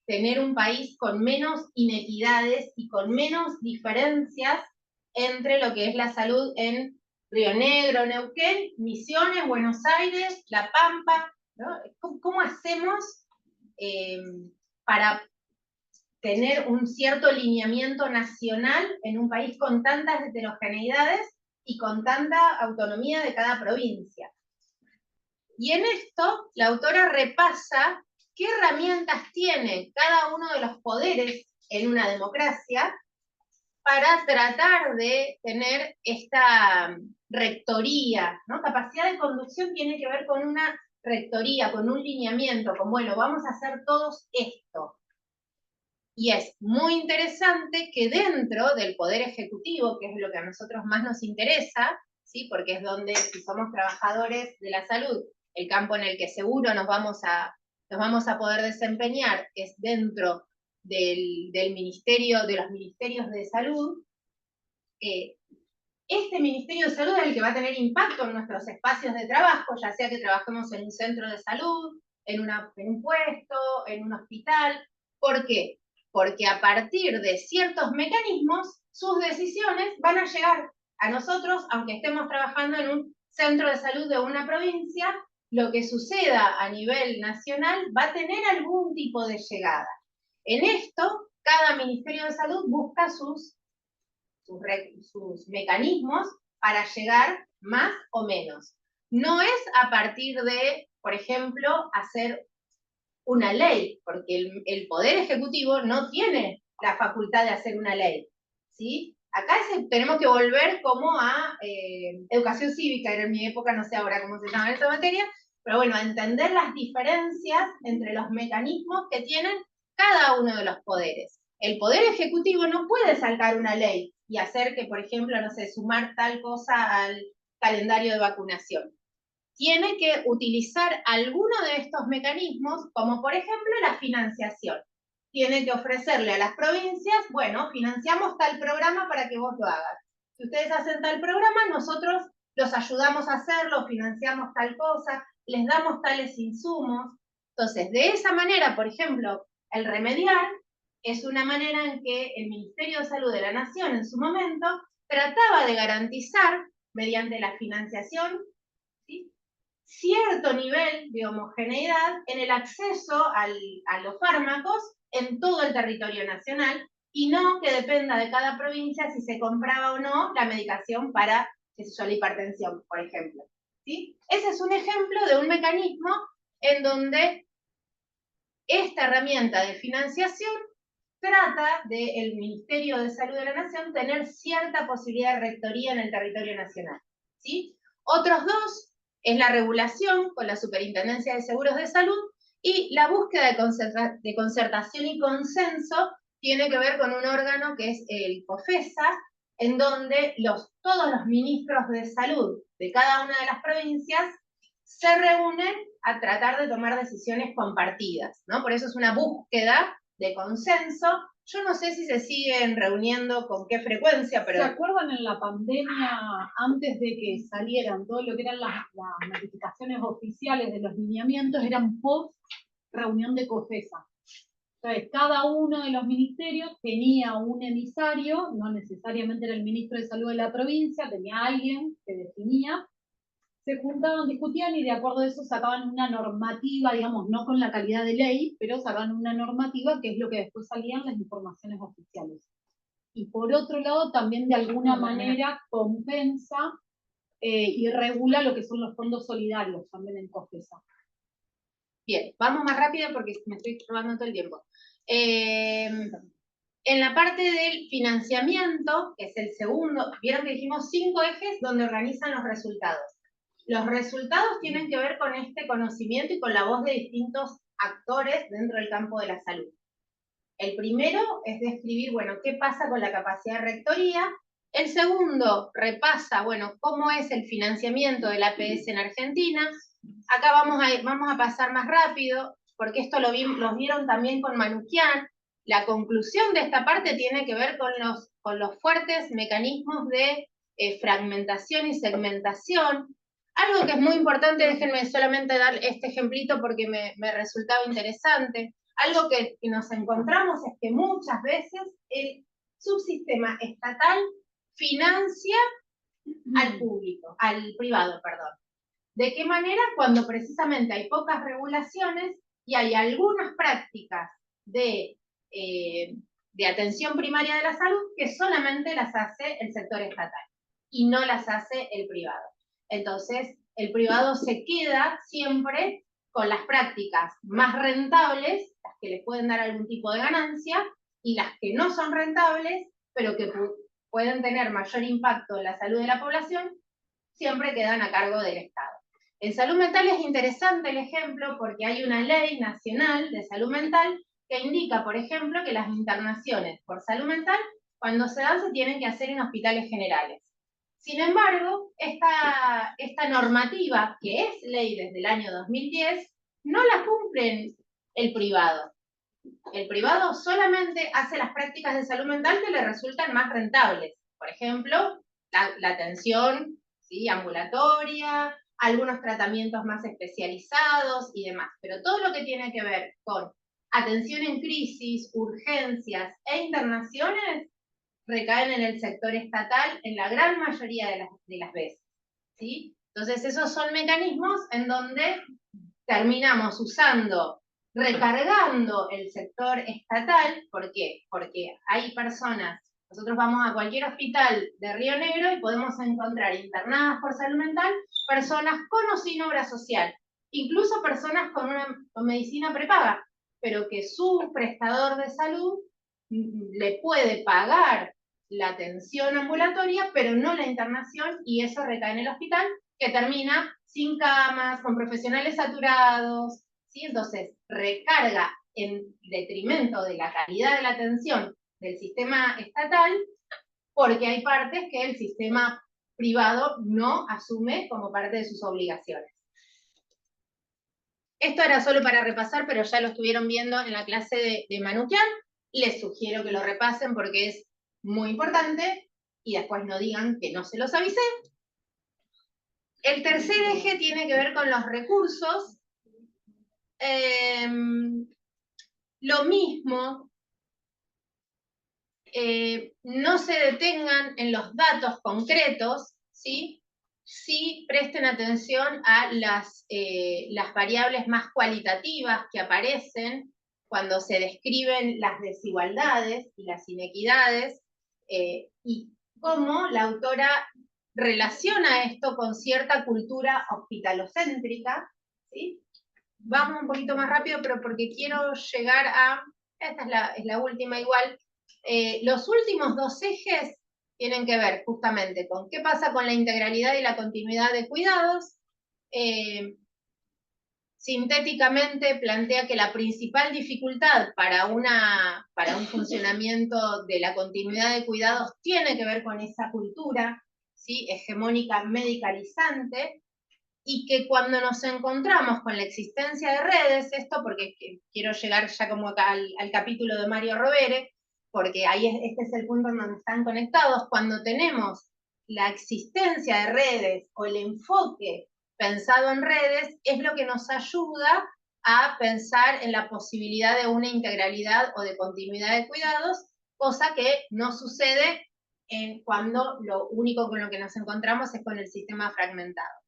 tener un país con menos inequidades y con menos diferencias entre lo que es la salud en Río Negro, Neuquén, Misiones, Buenos Aires, La Pampa, ¿no? ¿Cómo hacemos para tener un cierto lineamiento nacional en un país con tantas heterogeneidades y con tanta autonomía de cada provincia? Y en esto, la autora repasa qué herramientas tiene cada uno de los poderes en una democracia para tratar de tener esta rectoría, ¿no? Capacidad de conducción tiene que ver con una rectoría, con un lineamiento, con, bueno, vamos a hacer todos esto. Y es muy interesante que dentro del Poder Ejecutivo, que es lo que a nosotros más nos interesa, ¿sí? Porque es donde, si somos trabajadores de la salud, el campo en el que seguro nos vamos a poder desempeñar es dentro del ministerio, de los ministerios de salud. Este Ministerio de Salud es el que va a tener impacto en nuestros espacios de trabajo, ya sea que trabajemos en un centro de salud, en un puesto, en un hospital. ¿Por qué? Porque a partir de ciertos mecanismos, sus decisiones van a llegar a nosotros, aunque estemos trabajando en un centro de salud de una provincia, lo que suceda a nivel nacional va a tener algún tipo de llegada. En esto, cada Ministerio de Salud busca sus mecanismos para llegar más o menos. No es a partir de, por ejemplo, hacer una ley, porque el Poder Ejecutivo no tiene la facultad de hacer una ley, ¿sí? Acá tenemos que volver como a educación cívica, era en mi época, no sé ahora cómo se llama esa materia, pero bueno, a entender las diferencias entre los mecanismos que tienen cada uno de los poderes. El Poder Ejecutivo no puede sacar una ley y hacer que, por ejemplo, no sé, sumar tal cosa al calendario de vacunación. Tiene que utilizar alguno de estos mecanismos, como por ejemplo la financiación. Tiene que ofrecerle a las provincias, bueno, financiamos tal programa para que vos lo hagas. Si ustedes hacen tal programa, nosotros los ayudamos a hacerlo, financiamos tal cosa, les damos tales insumos. Entonces, de esa manera, por ejemplo, el remediar es una manera en que el Ministerio de Salud de la Nación en su momento trataba de garantizar, mediante la financiación, ¿sí?, cierto nivel de homogeneidad en el acceso a los fármacos en todo el territorio nacional y no que dependa de cada provincia si se compraba o no la medicación para, qué sé yo, la hipertensión, por ejemplo. ¿Sí? Ese es un ejemplo de un mecanismo en donde esta herramienta de financiación trata del Ministerio de Salud de la Nación tener cierta posibilidad de rectoría en el territorio nacional. ¿Sí? Otros dos es la regulación con la Superintendencia de Seguros de Salud y la búsqueda de concertación y consenso tiene que ver con un órgano que es el COFESA, en donde todos los ministros de salud de cada una de las provincias se reúnen a tratar de tomar decisiones compartidas, ¿no? Por eso es una búsqueda de consenso. Yo no sé si se siguen reuniendo con qué frecuencia, pero... ¿Se acuerdan en la pandemia, antes de que salieran todo lo que eran las notificaciones oficiales de los lineamientos, eran post reunión de COFESA? Entonces, cada uno de los ministerios tenía un emisario, no necesariamente era el ministro de Salud de la provincia, tenía alguien que definía, se juntaban, discutían y de acuerdo a eso sacaban una normativa, digamos, no con la calidad de ley, pero sacaban una normativa que es lo que después salían las informaciones oficiales. Y por otro lado, también de alguna manera compensa y regula lo que son los fondos solidarios también en COFESA. Bien, vamos más rápido porque me estoy robando todo el tiempo. En la parte del financiamiento, que es el segundo, vieron que dijimos 5 ejes donde organizan los resultados. Los resultados tienen que ver con este conocimiento y con la voz de distintos actores dentro del campo de la salud. El primero es describir, bueno, qué pasa con la capacidad de rectoría. El segundo repasa, bueno, cómo es el financiamiento del APS en Argentina. Acá vamos a pasar más rápido, porque esto lo vieron también con Manoukian. La conclusión de esta parte tiene que ver con los fuertes mecanismos de fragmentación y segmentación. Algo que es muy importante, déjenme solamente dar este ejemplito porque me resultaba interesante. Algo que nos encontramos es que muchas veces el subsistema estatal financia al público, al privado, perdón. ¿De qué manera? Cuando precisamente hay pocas regulaciones y hay algunas prácticas de atención primaria de la salud que solamente las hace el sector estatal y no las hace el privado. Entonces, el privado se queda siempre con las prácticas más rentables, las que le pueden dar algún tipo de ganancia, y las que no son rentables, pero que pueden tener mayor impacto en la salud de la población, siempre quedan a cargo del Estado. En salud mental es interesante el ejemplo porque hay una ley nacional de salud mental que indica, por ejemplo, que las internaciones por salud mental, cuando se dan, se tienen que hacer en hospitales generales. Sin embargo, esta normativa, que es ley desde el año 2010, no la cumplen el privado. El privado solamente hace las prácticas de salud mental que le resultan más rentables. Por ejemplo, la atención, ¿sí?, ambulatoria, algunos tratamientos más especializados y demás. Pero todo lo que tiene que ver con atención en crisis, urgencias e internaciones recaen en el sector estatal en la gran mayoría de las veces, ¿sí? Entonces esos son mecanismos en donde terminamos recargando el sector estatal. ¿Por qué? Porque hay personas, nosotros vamos a cualquier hospital de Río Negro y podemos encontrar internadas por salud mental personas con o sin obra social, incluso personas con medicina prepaga, pero que su prestador de salud le puede pagar la atención ambulatoria, pero no la internación, y eso recae en el hospital, que termina sin camas, con profesionales saturados, ¿sí? Entonces, recarga en detrimento de la calidad de la atención del sistema estatal, porque hay partes que el sistema privado no asume como parte de sus obligaciones. Esto era solo para repasar, pero ya lo estuvieron viendo en la clase de Manukyan. Les sugiero que lo repasen porque es muy importante y después no digan que no se los avisé. El tercer eje tiene que ver con los recursos. Lo mismo, no se detengan en los datos concretos, ¿sí? Sí presten atención a las variables más cualitativas que aparecen cuando se describen las desigualdades y las inequidades, y cómo la autora relaciona esto con cierta cultura hospitalocéntrica, ¿sí? Vamos un poquito más rápido, pero porque quiero llegar a, esta es la última igual. Los últimos dos ejes tienen que ver justamente con qué pasa con la integralidad y la continuidad de cuidados. Sintéticamente plantea que la principal dificultad para un funcionamiento de la continuidad de cuidados tiene que ver con esa cultura, ¿sí?, hegemónica medicalizante, y que cuando nos encontramos con la existencia de redes, esto porque quiero llegar ya como acá al capítulo de Mario Rovere, porque ahí este es el punto en donde están conectados, cuando tenemos la existencia de redes o el enfoque pensado en redes, es lo que nos ayuda a pensar en la posibilidad de una integralidad o de continuidad de cuidados, cosa que no sucede cuando lo único con lo que nos encontramos es con el sistema fragmentado.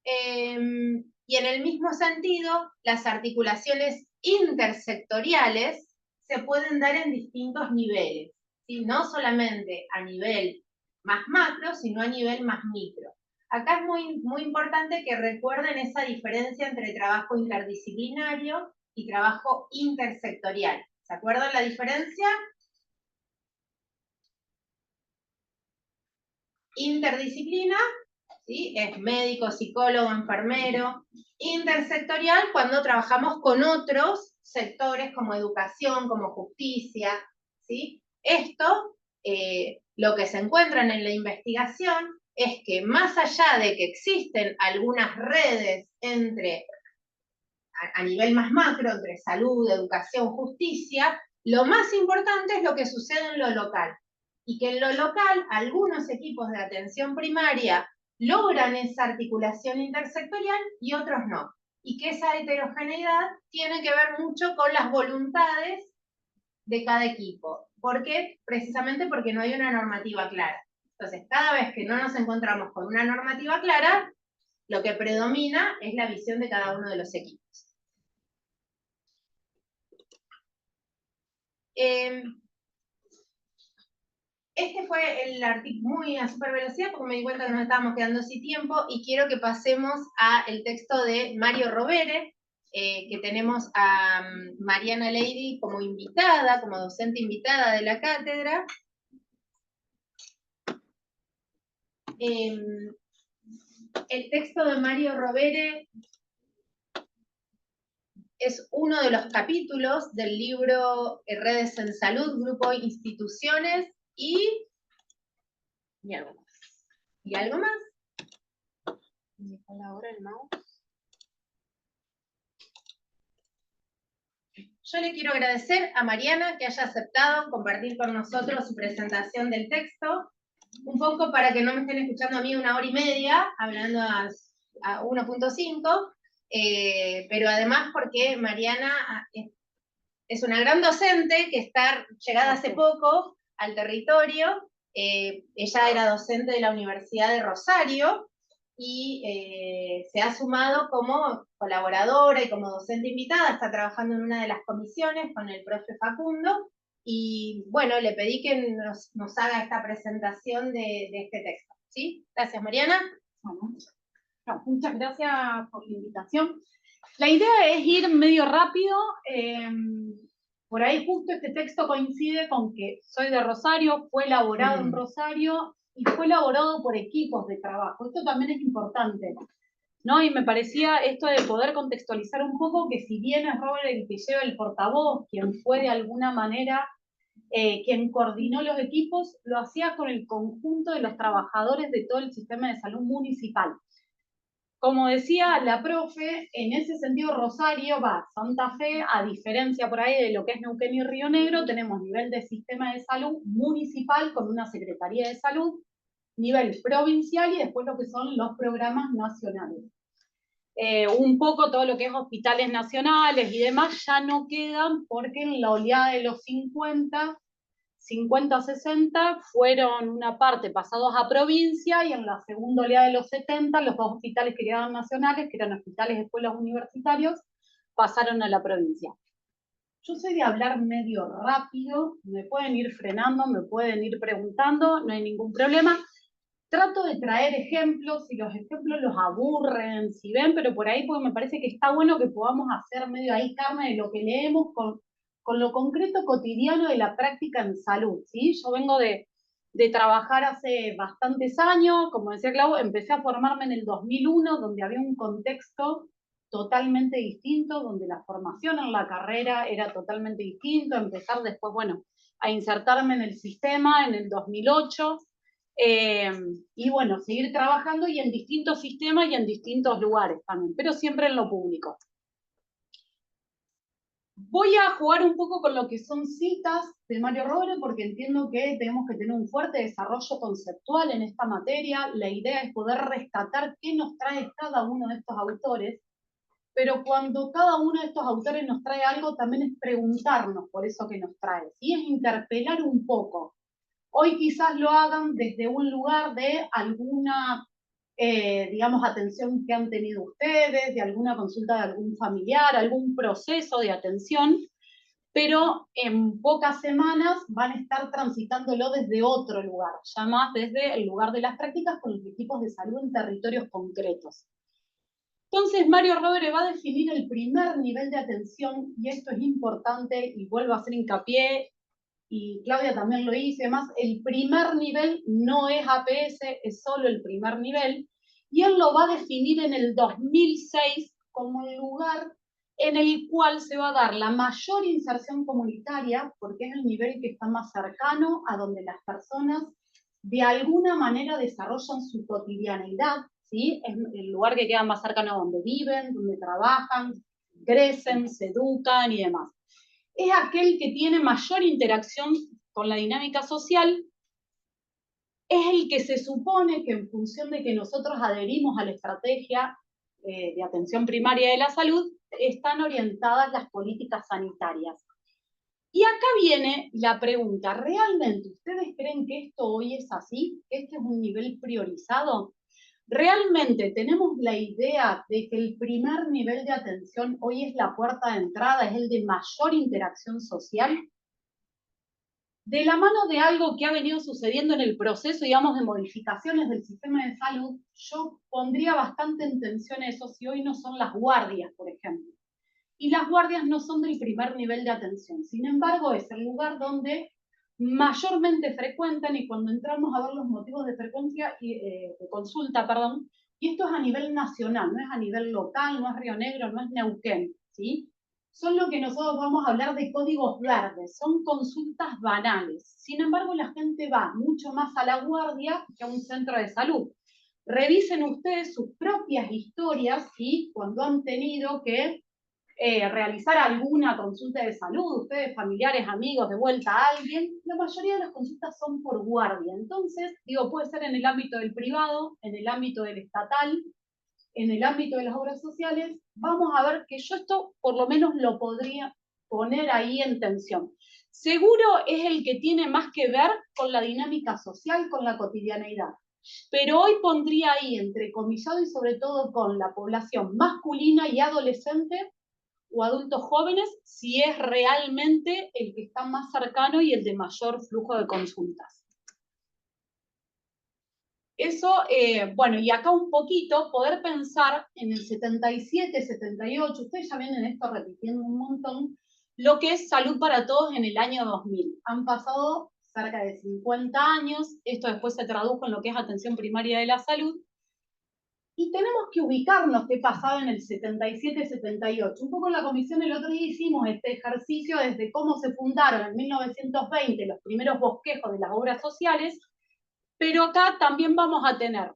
Y en el mismo sentido, las articulaciones intersectoriales se pueden dar en distintos niveles, ¿sí? No solamente a nivel más macro, sino a nivel más micro. Acá es muy importante que recuerden esa diferencia entre trabajo interdisciplinario y trabajo intersectorial. ¿Se acuerdan la diferencia? Interdisciplina, ¿sí?, es médico, psicólogo, enfermero. Intersectorial, cuando trabajamos con otros sectores como educación, como justicia, ¿sí? Esto, lo que se encuentran en la investigación es que más allá de que existen algunas redes a nivel más macro, entre salud, educación, justicia, lo más importante es lo que sucede en lo local. Y que en lo local, algunos equipos de atención primaria logran esa articulación intersectorial y otros no. Y que esa heterogeneidad tiene que ver mucho con las voluntades de cada equipo. ¿Por qué? Precisamente porque no hay una normativa clara. Entonces, cada vez que no nos encontramos con una normativa clara, lo que predomina es la visión de cada uno de los equipos. Este fue el artículo muy a super velocidad porque me di cuenta que nos estábamos quedando sin tiempo y quiero que pasemos al texto de Mario Rovere, que tenemos a Mariana Leidy como invitada, como docente invitada de la cátedra. El texto de Mario Rovere es uno de los capítulos del libro Redes en Salud, Grupo Instituciones y algo más. ¿Y algo más? ¿Me falla ahora el mouse? Yo le quiero agradecer a Mariana que haya aceptado compartir con nosotros su presentación del texto, un poco para que no me estén escuchando a mí 1 hora y media, hablando a 1.5, pero además porque Mariana es una gran docente que está llegada hace poco al territorio. Ella era docente de la Universidad de Rosario y se ha sumado como colaboradora y como docente invitada, está trabajando en una de las comisiones con el profe Facundo, y bueno, le pedí que nos haga esta presentación de este texto. ¿Sí? Gracias, Mariana. Bueno, muchas gracias por la invitación. La idea es ir medio rápido. Por ahí justo este texto coincide con que soy de Rosario, fue elaborado en Rosario y fue elaborado por equipos de trabajo. Esto también es importante, ¿no? Y me parecía esto de poder contextualizar un poco que si bien es Robert el que lleva el portavoz, quien fue de alguna manera quien coordinó los equipos, lo hacía con el conjunto de los trabajadores de todo el sistema de salud municipal. Como decía la profe, en ese sentido Rosario, Santa Fe, a diferencia por ahí de lo que es Neuquén y Río Negro, tenemos nivel de sistema de salud municipal con una Secretaría de Salud, nivel provincial y después lo que son los programas nacionales. Un poco todo lo que es hospitales nacionales y demás ya no quedan porque en la oleada de los 50-60 fueron una parte pasados a provincia y en la segunda oleada de los 70 los 2 hospitales que quedaban nacionales, que eran hospitales, escuelas universitarios, pasaron a la provincia. Yo soy de hablar medio rápido, me pueden ir frenando, me pueden ir preguntando, no hay ningún problema. Trato de traer ejemplos, si los ejemplos los aburren, si ven, pero por ahí porque me parece que está bueno que podamos hacer medio ahí carne de lo que leemos con lo concreto cotidiano de la práctica en salud, ¿sí? Yo vengo de trabajar hace bastantes años, como decía Clau, empecé a formarme en el 2001, donde había un contexto totalmente distinto, donde la formación en la carrera era totalmente distinto, empezar después, bueno, a insertarme en el sistema en el 2008, y bueno, seguir trabajando y en distintos sistemas y en distintos lugares también, pero siempre en lo público. Voy a jugar un poco con lo que son citas de Mario Rovere porque entiendo que tenemos que tener un fuerte desarrollo conceptual en esta materia. La idea es poder rescatar qué nos trae cada uno de estos autores, pero cuando cada uno de estos autores nos trae algo, también es preguntarnos por eso que nos trae, ¿sí? Es interpelar un poco. Hoy quizás lo hagan desde un lugar de alguna, digamos, atención que han tenido ustedes, de alguna consulta de algún familiar, algún proceso de atención, pero en pocas semanas van a estar transitándolo desde otro lugar, ya más desde el lugar de las prácticas con los equipos de salud en territorios concretos. Entonces, Mario Rovere va a definir el primer nivel de atención, y esto es importante, y vuelvo a hacer hincapié, y Claudia también lo hizo, además, el primer nivel no es APS, es solo el primer nivel, y él lo va a definir en el 2006 como el lugar en el cual se va a dar la mayor inserción comunitaria, porque es el nivel que está más cercano a donde las personas de alguna manera desarrollan su cotidianeidad, ¿sí? Es el lugar que queda más cercano a donde viven, donde trabajan, crecen, se educan y demás. Es aquel que tiene mayor interacción con la dinámica social, es el que se supone que en función de que nosotros adherimos a la estrategia de atención primaria de la salud, están orientadas las políticas sanitarias. Y acá viene la pregunta, ¿realmente ustedes creen que esto hoy es así? ¿Este es un nivel priorizado? ¿Realmente tenemos la idea de que el primer nivel de atención hoy es la puerta de entrada, es el de mayor interacción social? De la mano de algo que ha venido sucediendo en el proceso, digamos, de modificaciones del sistema de salud, yo pondría bastante en tensión eso si hoy no son las guardias, por ejemplo. Y las guardias no son del primer nivel de atención. Sin embargo, es el lugar donde mayormente frecuentan y cuando entramos a ver los motivos de frecuencia y de consulta, perdón, y esto es a nivel nacional, no es a nivel local, no es Río Negro, no es Neuquén, ¿sí? Son lo que nosotros vamos a hablar de códigos verdes, son consultas banales. Sin embargo, la gente va mucho más a la guardia que a un centro de salud. Revisen ustedes sus propias historias y cuando han tenido que realizar alguna consulta de salud, ustedes, familiares, amigos, de vuelta a alguien, la mayoría de las consultas son por guardia. Entonces, digo, puede ser en el ámbito del privado, en el ámbito del estatal, en el ámbito de las obras sociales. Vamos a ver que yo esto por lo menos lo podría poner ahí en tensión. Seguro es el que tiene más que ver con la dinámica social, con la cotidianeidad. Pero hoy pondría ahí entrecomillado y sobre todo con la población masculina y adolescente o adultos jóvenes, si es realmente el que está más cercano y el de mayor flujo de consultas. Eso, bueno, y acá un poquito, poder pensar en el 77, 78, ustedes ya vienen esto repitiendo un montón, lo que es Salud para Todos en el año 2000. Han pasado cerca de 50 años, esto después se tradujo en lo que es atención primaria de la salud, y tenemos que ubicarnos qué pasaba en el 77-78. Un poco en la comisión el otro día hicimos este ejercicio desde cómo se fundaron en 1920 los primeros bosquejos de las obras sociales, pero acá también vamos a tener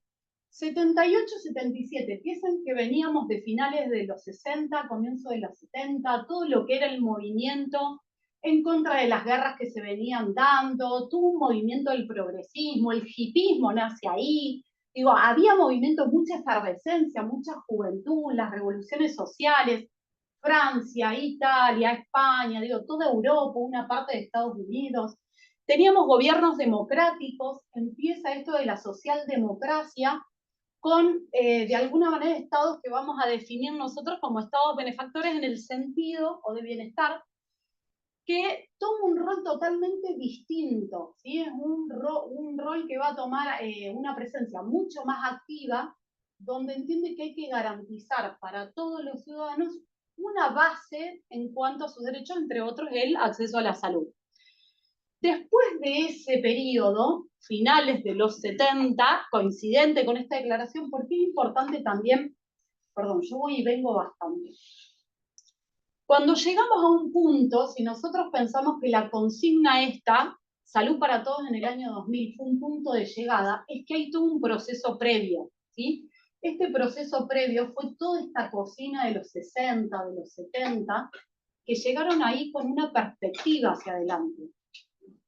78-77, piensen que veníamos de finales de los 60, comienzo de los 70, todo lo que era el movimiento en contra de las guerras que se venían dando, tuvo un movimiento del progresismo, el hipismo nace ahí, digo, había movimiento, mucha efervescencia, mucha juventud, las revoluciones sociales, Francia, Italia, España, digo, toda Europa, una parte de Estados Unidos. Teníamos gobiernos democráticos, empieza esto de la socialdemocracia, con, de alguna manera, estados que vamos a definir nosotros como estados benefactores en el sentido o de bienestar, que toma un rol totalmente distinto, ¿sí? Es un rol que va a tomar una presencia mucho más activa, donde entiende que hay que garantizar para todos los ciudadanos una base en cuanto a sus derechos, entre otros el acceso a la salud. Después de ese periodo, finales de los 70, coincidente con esta declaración, porque es importante también, perdón, yo voy y vengo bastante. Cuando llegamos a un punto, si nosotros pensamos que la consigna esta, Salud para Todos en el año 2000, fue un punto de llegada, es que hay todo un proceso previo, ¿sí? Este proceso previo fue toda esta cocina de los 60, de los 70, que llegaron ahí con una perspectiva hacia adelante.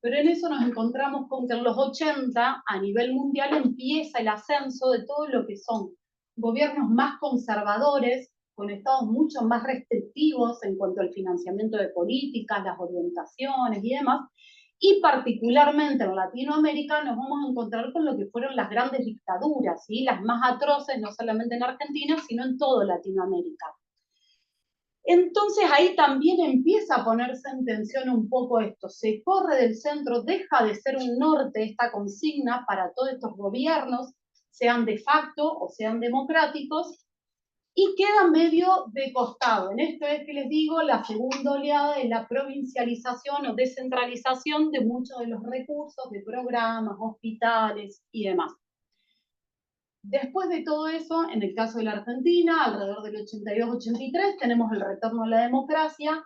Pero en eso nos encontramos con que en los 80, a nivel mundial, empieza el ascenso de todo lo que son gobiernos más conservadores, con estados mucho más restrictivos en cuanto al financiamiento de políticas, las orientaciones y demás, y particularmente en Latinoamérica nos vamos a encontrar con lo que fueron las grandes dictaduras, ¿sí? Las más atroces, no solamente en Argentina, sino en toda Latinoamérica. Entonces ahí también empieza a ponerse en tensión un poco esto, se corre del centro, deja de ser un norte esta consigna para todos estos gobiernos, sean de facto o sean democráticos, y queda medio de costado. En esto es que les digo, la segunda oleada de la provincialización o descentralización de muchos de los recursos, de programas, hospitales y demás. Después de todo eso, en el caso de la Argentina, alrededor del 82-83, tenemos el retorno a la democracia.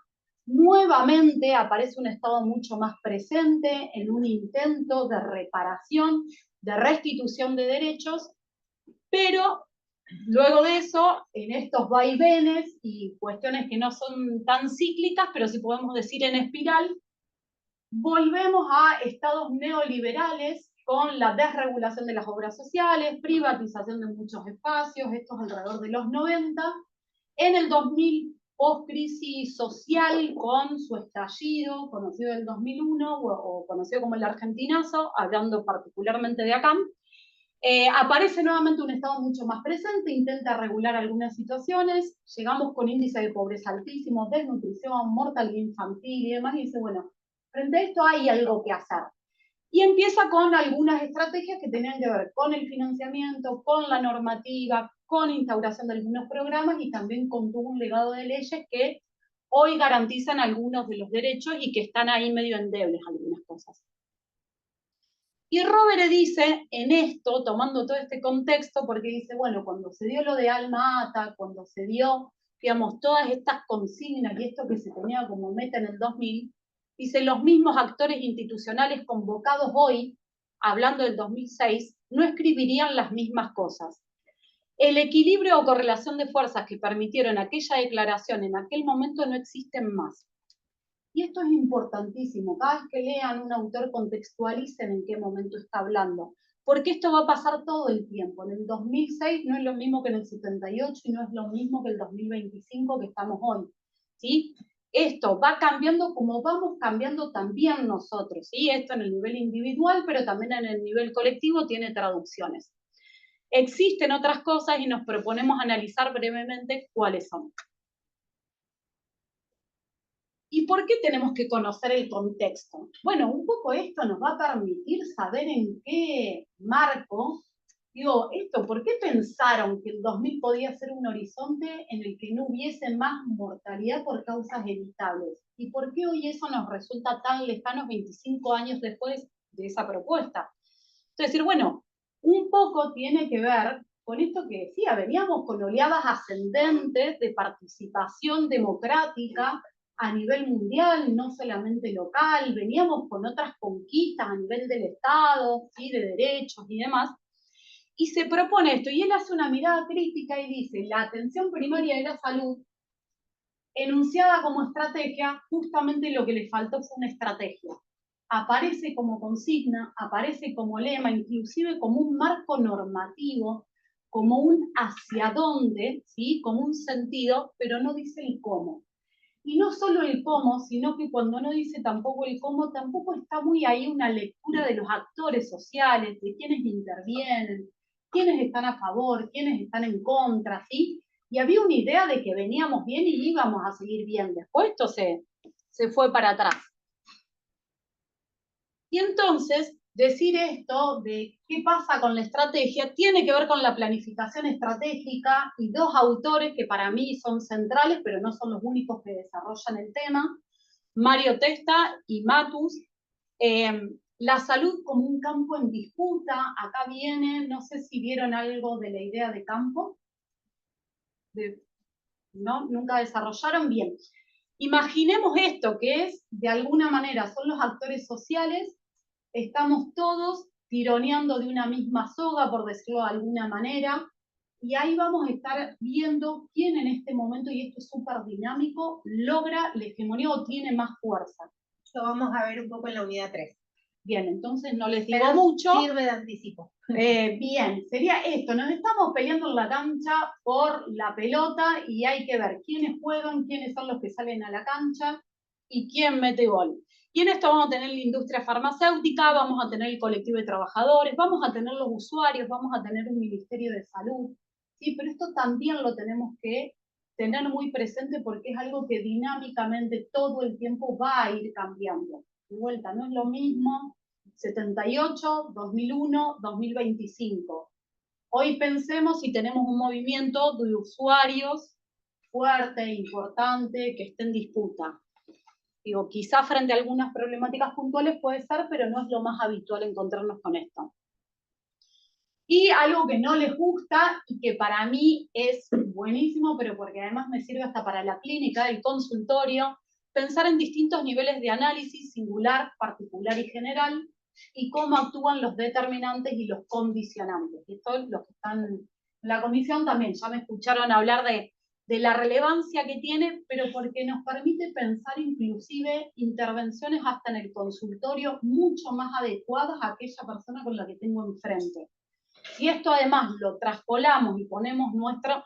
Nuevamente aparece un Estado mucho más presente en un intento de reparación, de restitución de derechos, pero luego de eso, en estos vaivenes y cuestiones que no son tan cíclicas, pero sí podemos decir en espiral, volvemos a estados neoliberales con la desregulación de las obras sociales, privatización de muchos espacios, esto es alrededor de los 90. En el 2000 post-crisis social con su estallido, conocido del 2001, o conocido como el argentinazo, hablando particularmente de acá, aparece nuevamente un Estado mucho más presente, intenta regular algunas situaciones, llegamos con índice de pobreza altísimo, desnutrición, mortalidad infantil y demás, y dice, bueno, frente a esto hay algo que hacer. Y empieza con algunas estrategias que tenían que ver con el financiamiento, con la normativa, con instauración de algunos programas y también con todo un legado de leyes que hoy garantizan algunos de los derechos y que están ahí medio endebles algunas cosas. Y Rovere dice en esto, tomando todo este contexto, porque dice, bueno, cuando se dio lo de Alma Ata, cuando se dio, digamos, todas estas consignas y esto que se tenía como meta en el 2000, dice, los mismos actores institucionales convocados hoy, hablando del 2006, no escribirían las mismas cosas. El equilibrio o correlación de fuerzas que permitieron aquella declaración en aquel momento no existen más. Y esto es importantísimo, cada vez que lean un autor contextualicen en qué momento está hablando, porque esto va a pasar todo el tiempo. En el 2006 no es lo mismo que en el 78 y no es lo mismo que el 2025 que estamos hoy, ¿sí? Esto va cambiando como vamos cambiando también nosotros, ¿sí? Esto en el nivel individual, pero también en el nivel colectivo tiene traducciones. Existen otras cosas y nos proponemos analizar brevemente cuáles son. ¿Y por qué tenemos que conocer el contexto? Bueno, un poco esto nos va a permitir saber en qué marco, digo, ¿por qué pensaron que el 2000 podía ser un horizonte en el que no hubiese más mortalidad por causas evitables? ¿Y por qué hoy eso nos resulta tan lejano 25 años después de esa propuesta? Es decir, bueno, un poco tiene que ver con esto que decía, veníamos con oleadas ascendentes de participación democrática a nivel mundial, no solamente local, veníamos con otras conquistas a nivel del Estado, ¿sí? De derechos y demás, y se propone esto, y él hace una mirada crítica y dice, la atención primaria de la salud, enunciada como estrategia, justamente lo que le faltó fue una estrategia. Aparece como consigna, aparece como lema, inclusive como un marco normativo, como un hacia dónde, ¿sí? Como un sentido, pero no dice el cómo. Y no solo el cómo, sino que cuando no dice tampoco el cómo, tampoco está muy ahí una lectura de los actores sociales, de quiénes intervienen, quiénes están a favor, quiénes están en contra, ¿sí? Y había una idea de que veníamos bien y íbamos a seguir bien. Después esto se fue para atrás. Y entonces, decir esto de qué pasa con la estrategia tiene que ver con la planificación estratégica y dos autores que para mí son centrales, pero no son los únicos que desarrollan el tema, Mario Testa y Matus. La salud como un campo en disputa, acá viene, no sé si vieron algo de la idea de campo, ¿no? Nunca desarrollaron bien. Imaginemos esto, que es, de alguna manera, son los actores sociales, estamos todos tironeando de una misma soga, por decirlo de alguna manera, y ahí vamos a estar viendo quién en este momento, y esto es súper dinámico, logra la hegemonía o tiene más fuerza. Lo vamos a ver un poco en la unidad 3. Bien, entonces no les digo mucho. Sirve de anticipo. Bien, sería esto, nos estamos peleando en la cancha por la pelota y hay que ver quiénes juegan, quiénes son los que salen a la cancha y quién mete gol. Y en esto vamos a tener la industria farmacéutica, vamos a tener el colectivo de trabajadores, vamos a tener los usuarios, vamos a tener un ministerio de salud, ¿sí? Pero esto también lo tenemos que tener muy presente porque es algo que dinámicamente todo el tiempo va a ir cambiando. De vuelta, no es lo mismo 78, 2001, 2025. Hoy pensemos si tenemos un movimiento de usuarios fuerte, importante, que esté en disputa. Digo, quizá frente a algunas problemáticas puntuales puede ser, pero no es lo más habitual encontrarnos con esto. Y algo que no les gusta y que para mí es buenísimo, pero porque además me sirve hasta para la clínica, el consultorio, pensar en distintos niveles de análisis, singular, particular y general, y cómo actúan los determinantes y los condicionantes. Y esto los que están en la comisión también ya me escucharon hablar de la relevancia que tiene, pero porque nos permite pensar inclusive intervenciones hasta en el consultorio mucho más adecuadas a aquella persona con la que tengo enfrente. Si esto además lo traspolamos y ponemos nuestro,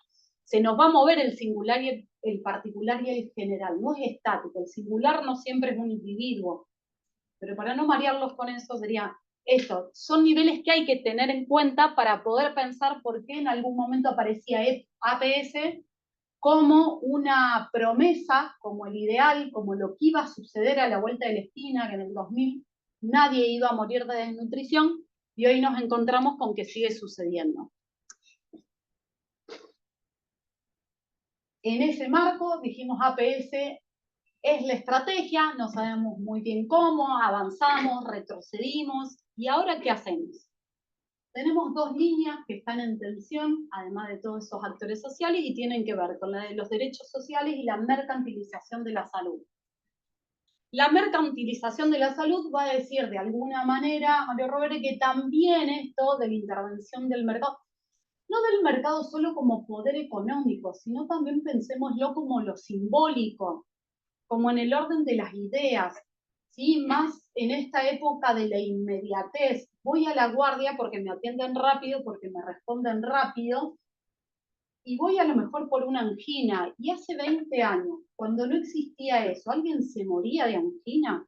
se nos va a mover el singular y el particular y el general, no es estático, el singular no siempre es un individuo, pero para no marearlos con eso sería eso, son niveles que hay que tener en cuenta para poder pensar por qué en algún momento aparecía APS como una promesa, como el ideal, como lo que iba a suceder a la vuelta de la esquina, que en el 2000 nadie iba a morir de desnutrición, y hoy nos encontramos con que sigue sucediendo. En ese marco dijimos APS es la estrategia, no sabemos muy bien cómo, avanzamos, retrocedimos, ¿y ahora qué hacemos? Tenemos dos líneas que están en tensión, además de todos esos actores sociales, y tienen que ver con la de los derechos sociales y la mercantilización de la salud. La mercantilización de la salud va a decir de alguna manera, Mario Rovere, que también esto de la intervención del mercado, no del mercado solo como poder económico, sino también pensémoslo como lo simbólico, como en el orden de las ideas, ¿sí? Más en esta época de la inmediatez. Voy a la guardia porque me atienden rápido, porque me responden rápido, y voy a lo mejor por una angina. Y hace 20 años, cuando no existía eso, ¿alguien se moría de angina?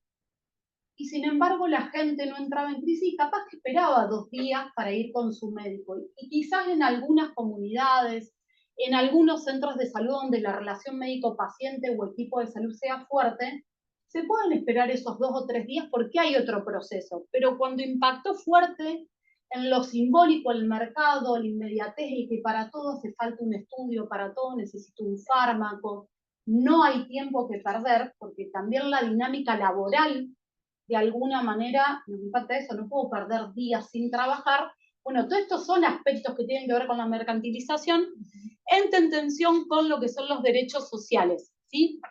Y sin embargo la gente no entraba en crisis y capaz que esperaba 2 días para ir con su médico. Y quizás en algunas comunidades, en algunos centros de salud donde la relación médico-paciente o equipo de salud sea fuerte, se pueden esperar esos 2 o 3 días porque hay otro proceso. Pero cuando impactó fuerte en lo simbólico, el mercado, la inmediatez, y que para todo hace falta un estudio, para todo necesito un fármaco, no hay tiempo que perder, porque también la dinámica laboral de alguna manera nos impacta eso, no puedo perder días sin trabajar. Bueno, todos estos son aspectos que tienen que ver con la mercantilización en tensión con lo que son los derechos sociales, ¿sí?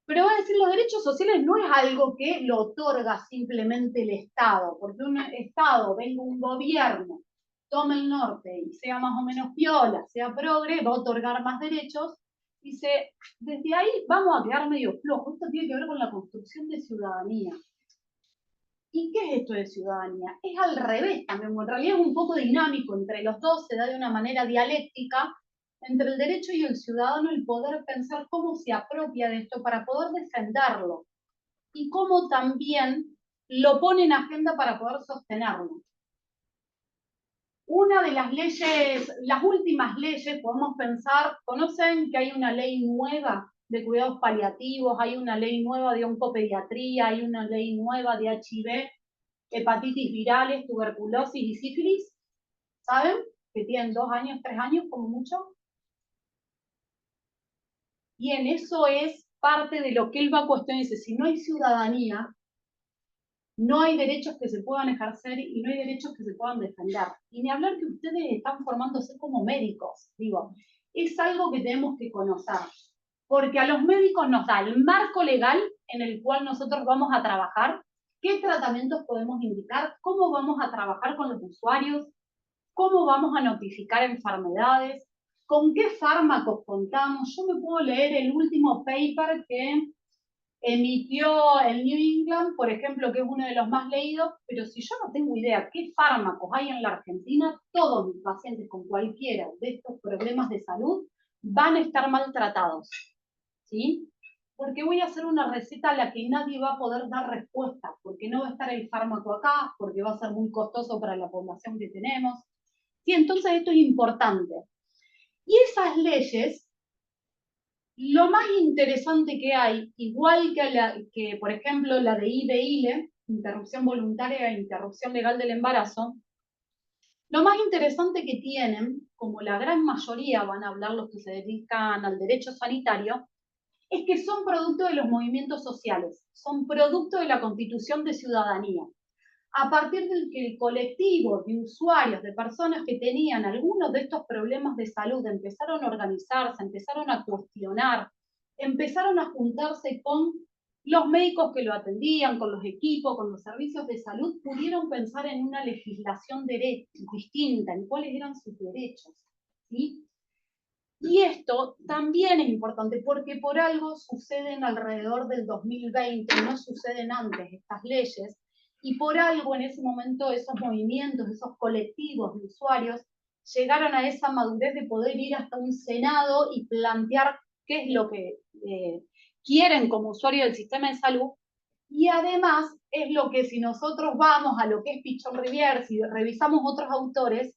Pero voy a decir, los derechos sociales no es algo que lo otorga simplemente el Estado, porque un Estado, venga un gobierno, tome el norte y sea más o menos piola, sea progre, va a otorgar más derechos. Dice, desde ahí vamos a quedar medio flojo. Esto tiene que ver con la construcción de ciudadanía. ¿Y qué es esto de ciudadanía? Es al revés también, en realidad es un poco dinámico entre los dos, se da de una manera dialéctica, entre el derecho y el ciudadano, el poder pensar cómo se apropia de esto para poder defenderlo y cómo también lo pone en agenda para poder sostenerlo. Una de las leyes, las últimas leyes, podemos pensar, conocen que hay una ley nueva de cuidados paliativos, hay una ley nueva de oncopediatría, hay una ley nueva de HIV, hepatitis virales, tuberculosis y sífilis, ¿saben? Que tienen 2 años, 3 años como mucho. Bien, eso es parte de lo que él va a cuestionar. Dice, si no hay ciudadanía, no hay derechos que se puedan ejercer y no hay derechos que se puedan defender. Y ni hablar que ustedes están formándose como médicos, digo, es algo que tenemos que conocer, porque a los médicos nos da el marco legal en el cual nosotros vamos a trabajar, qué tratamientos podemos indicar, cómo vamos a trabajar con los usuarios, cómo vamos a notificar enfermedades, con qué fármacos contamos. Yo me puedo leer el último paper que emitió el New England, por ejemplo, que es uno de los más leídos, pero si yo no tengo idea qué fármacos hay en la Argentina, todos mis pacientes con cualquiera de estos problemas de salud van a estar maltratados, ¿sí? Porque voy a hacer una receta a la que nadie va a poder dar respuesta, porque no va a estar el fármaco acá, porque va a ser muy costoso para la población que tenemos. Sí, entonces esto es importante. Y esas leyes, lo más interesante que hay, igual que por ejemplo, la de IBILE, interrupción voluntaria e interrupción legal del embarazo, lo más interesante que tienen, como la gran mayoría van a hablar los que se dedican al derecho sanitario, es que son producto de los movimientos sociales, son producto de la constitución de ciudadanía. A partir del que el colectivo de usuarios, de personas que tenían algunos de estos problemas de salud, empezaron a organizarse, empezaron a cuestionar, empezaron a juntarse con los médicos que lo atendían, con los equipos, con los servicios de salud, pudieron pensar en una legislación distinta, en cuáles eran sus derechos, ¿sí? Y esto también es importante porque por algo suceden alrededor del 2020, no suceden antes estas leyes, y por algo en ese momento esos movimientos, esos colectivos de usuarios llegaron a esa madurez de poder ir hasta un Senado y plantear qué es lo que quieren como usuario del sistema de salud, y además es lo que, si nosotros vamos a lo que es Pichon Rivière, si revisamos otros autores,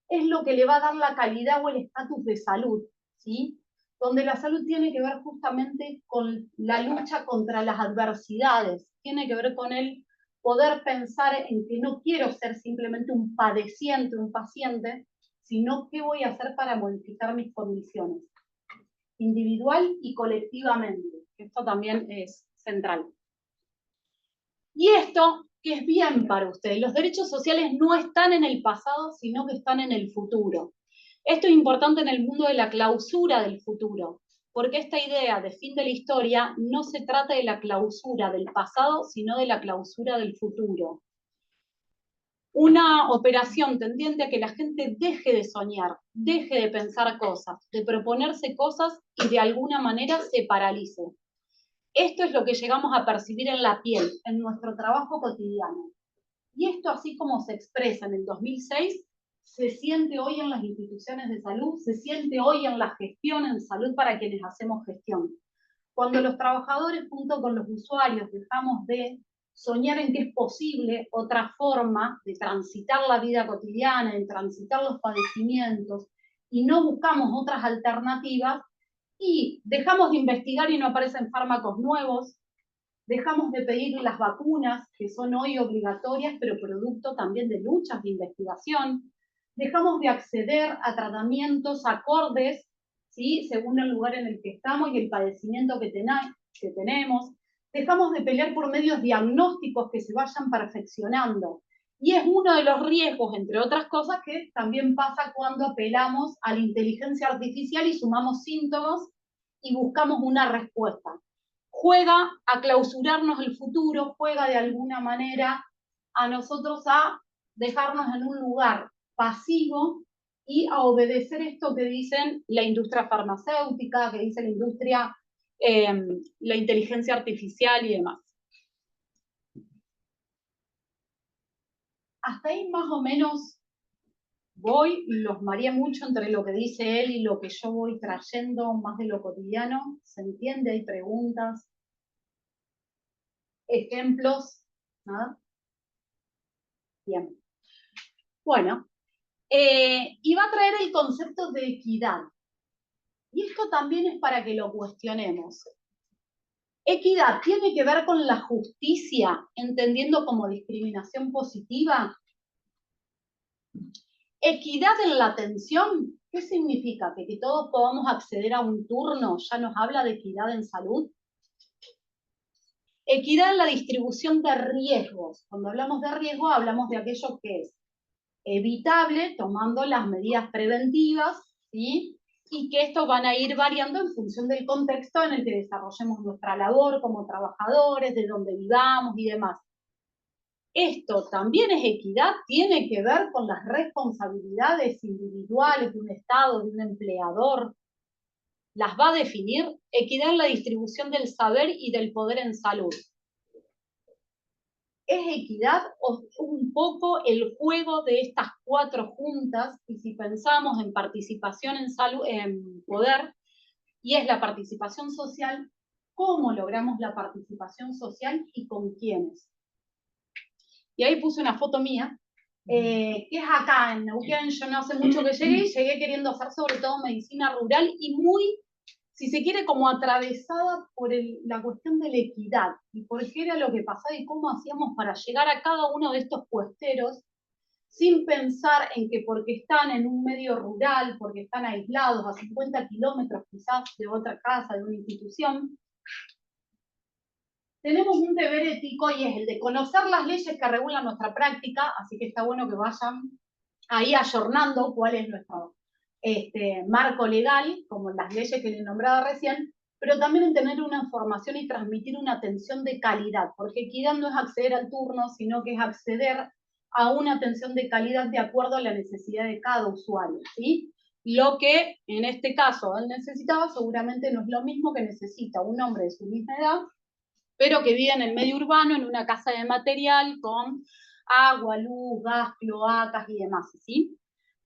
es lo que le va a dar la calidad o el estatus de salud, ¿sí? Donde la salud tiene que ver justamente con la lucha contra las adversidades, tiene que ver con el poder pensar en que no quiero ser simplemente un padeciente, un paciente, sino qué voy a hacer para modificar mis condiciones, individual y colectivamente. Esto también es central. Y esto, que es bien para ustedes, los derechos sociales no están en el pasado, sino que están en el futuro. Esto es importante en el mundo de la clausura del futuro, porque esta idea de fin de la historia no se trata de la clausura del pasado, sino de la clausura del futuro. Una operación tendiente a que la gente deje de soñar, deje de pensar cosas, de proponerse cosas y de alguna manera se paralice. Esto es lo que llegamos a percibir en la piel, en nuestro trabajo cotidiano. Y esto, así como se expresa en el 2006, se siente hoy en las instituciones de salud, se siente hoy en la gestión en salud para quienes hacemos gestión. Cuando los trabajadores junto con los usuarios dejamos de soñar en que es posible otra forma de transitar la vida cotidiana, de transitar los padecimientos, y no buscamos otras alternativas, y dejamos de investigar y no aparecen fármacos nuevos, dejamos de pedir las vacunas, que son hoy obligatorias, pero producto también de luchas de investigación, dejamos de acceder a tratamientos acordes, ¿sí?, según el lugar en el que estamos y el padecimiento que tenemos, dejamos de pelear por medios diagnósticos que se vayan perfeccionando. Y es uno de los riesgos, entre otras cosas, que también pasa cuando apelamos a la inteligencia artificial y sumamos síntomas y buscamos una respuesta. Juega a clausurarnos el futuro, juega de alguna manera a nosotros a dejarnos en un lugar pasivo y a obedecer esto que dicen la industria farmacéutica, que dice la industria, la inteligencia artificial y demás. Hasta ahí más o menos voy, los mareé mucho entre lo que dice él y lo que yo voy trayendo más de lo cotidiano. ¿Se entiende? ¿Hay preguntas? ¿Ejemplos? ¿Nada? Bien. Bueno, y va a traer el concepto de equidad. Y esto también es para que lo cuestionemos. Equidad tiene que ver con la justicia, entendiendo como discriminación positiva. Equidad en la atención, ¿qué significa? ¿Que todos podamos acceder a un turno ya nos habla de equidad en salud? Equidad en la distribución de riesgos. Cuando hablamos de riesgo, hablamos de aquello que es evitable, tomando las medidas preventivas, ¿sí?, y que estos van a ir variando en función del contexto en el que desarrollemos nuestra labor como trabajadores, de donde vivamos y demás. Esto también es equidad, tiene que ver con las responsabilidades individuales de un Estado, de un empleador. Las va a definir. Equidad en la distribución del saber y del poder en salud. ¿Es equidad o un poco el juego de estas cuatro juntas? Y si pensamos en participación en salud, en poder, y es la participación social, ¿cómo logramos la participación social y con quiénes? Y ahí puse una foto mía, que es acá en Neuquén. Yo no hace mucho que llegué queriendo hacer sobre todo medicina rural y muy, si se quiere, como atravesada por la cuestión de la equidad y por qué era lo que pasaba y cómo hacíamos para llegar a cada uno de estos puesteros sin pensar en que porque están en un medio rural, porque están aislados a 50 kilómetros quizás de otra casa, de una institución, tenemos un deber ético y es el de conocer las leyes que regulan nuestra práctica, así que está bueno que vayan ahí ayornando cuál es nuestro marco legal, como las leyes que les nombraba recién, pero también en tener una información y transmitir una atención de calidad, porque equidad no es acceder al turno, sino que es acceder a una atención de calidad de acuerdo a la necesidad de cada usuario, ¿sí? Lo que en este caso él necesitaba seguramente no es lo mismo que necesita un hombre de su misma edad, pero que vive en el medio urbano, en una casa de material, con agua, luz, gas, cloacas y demás, ¿sí?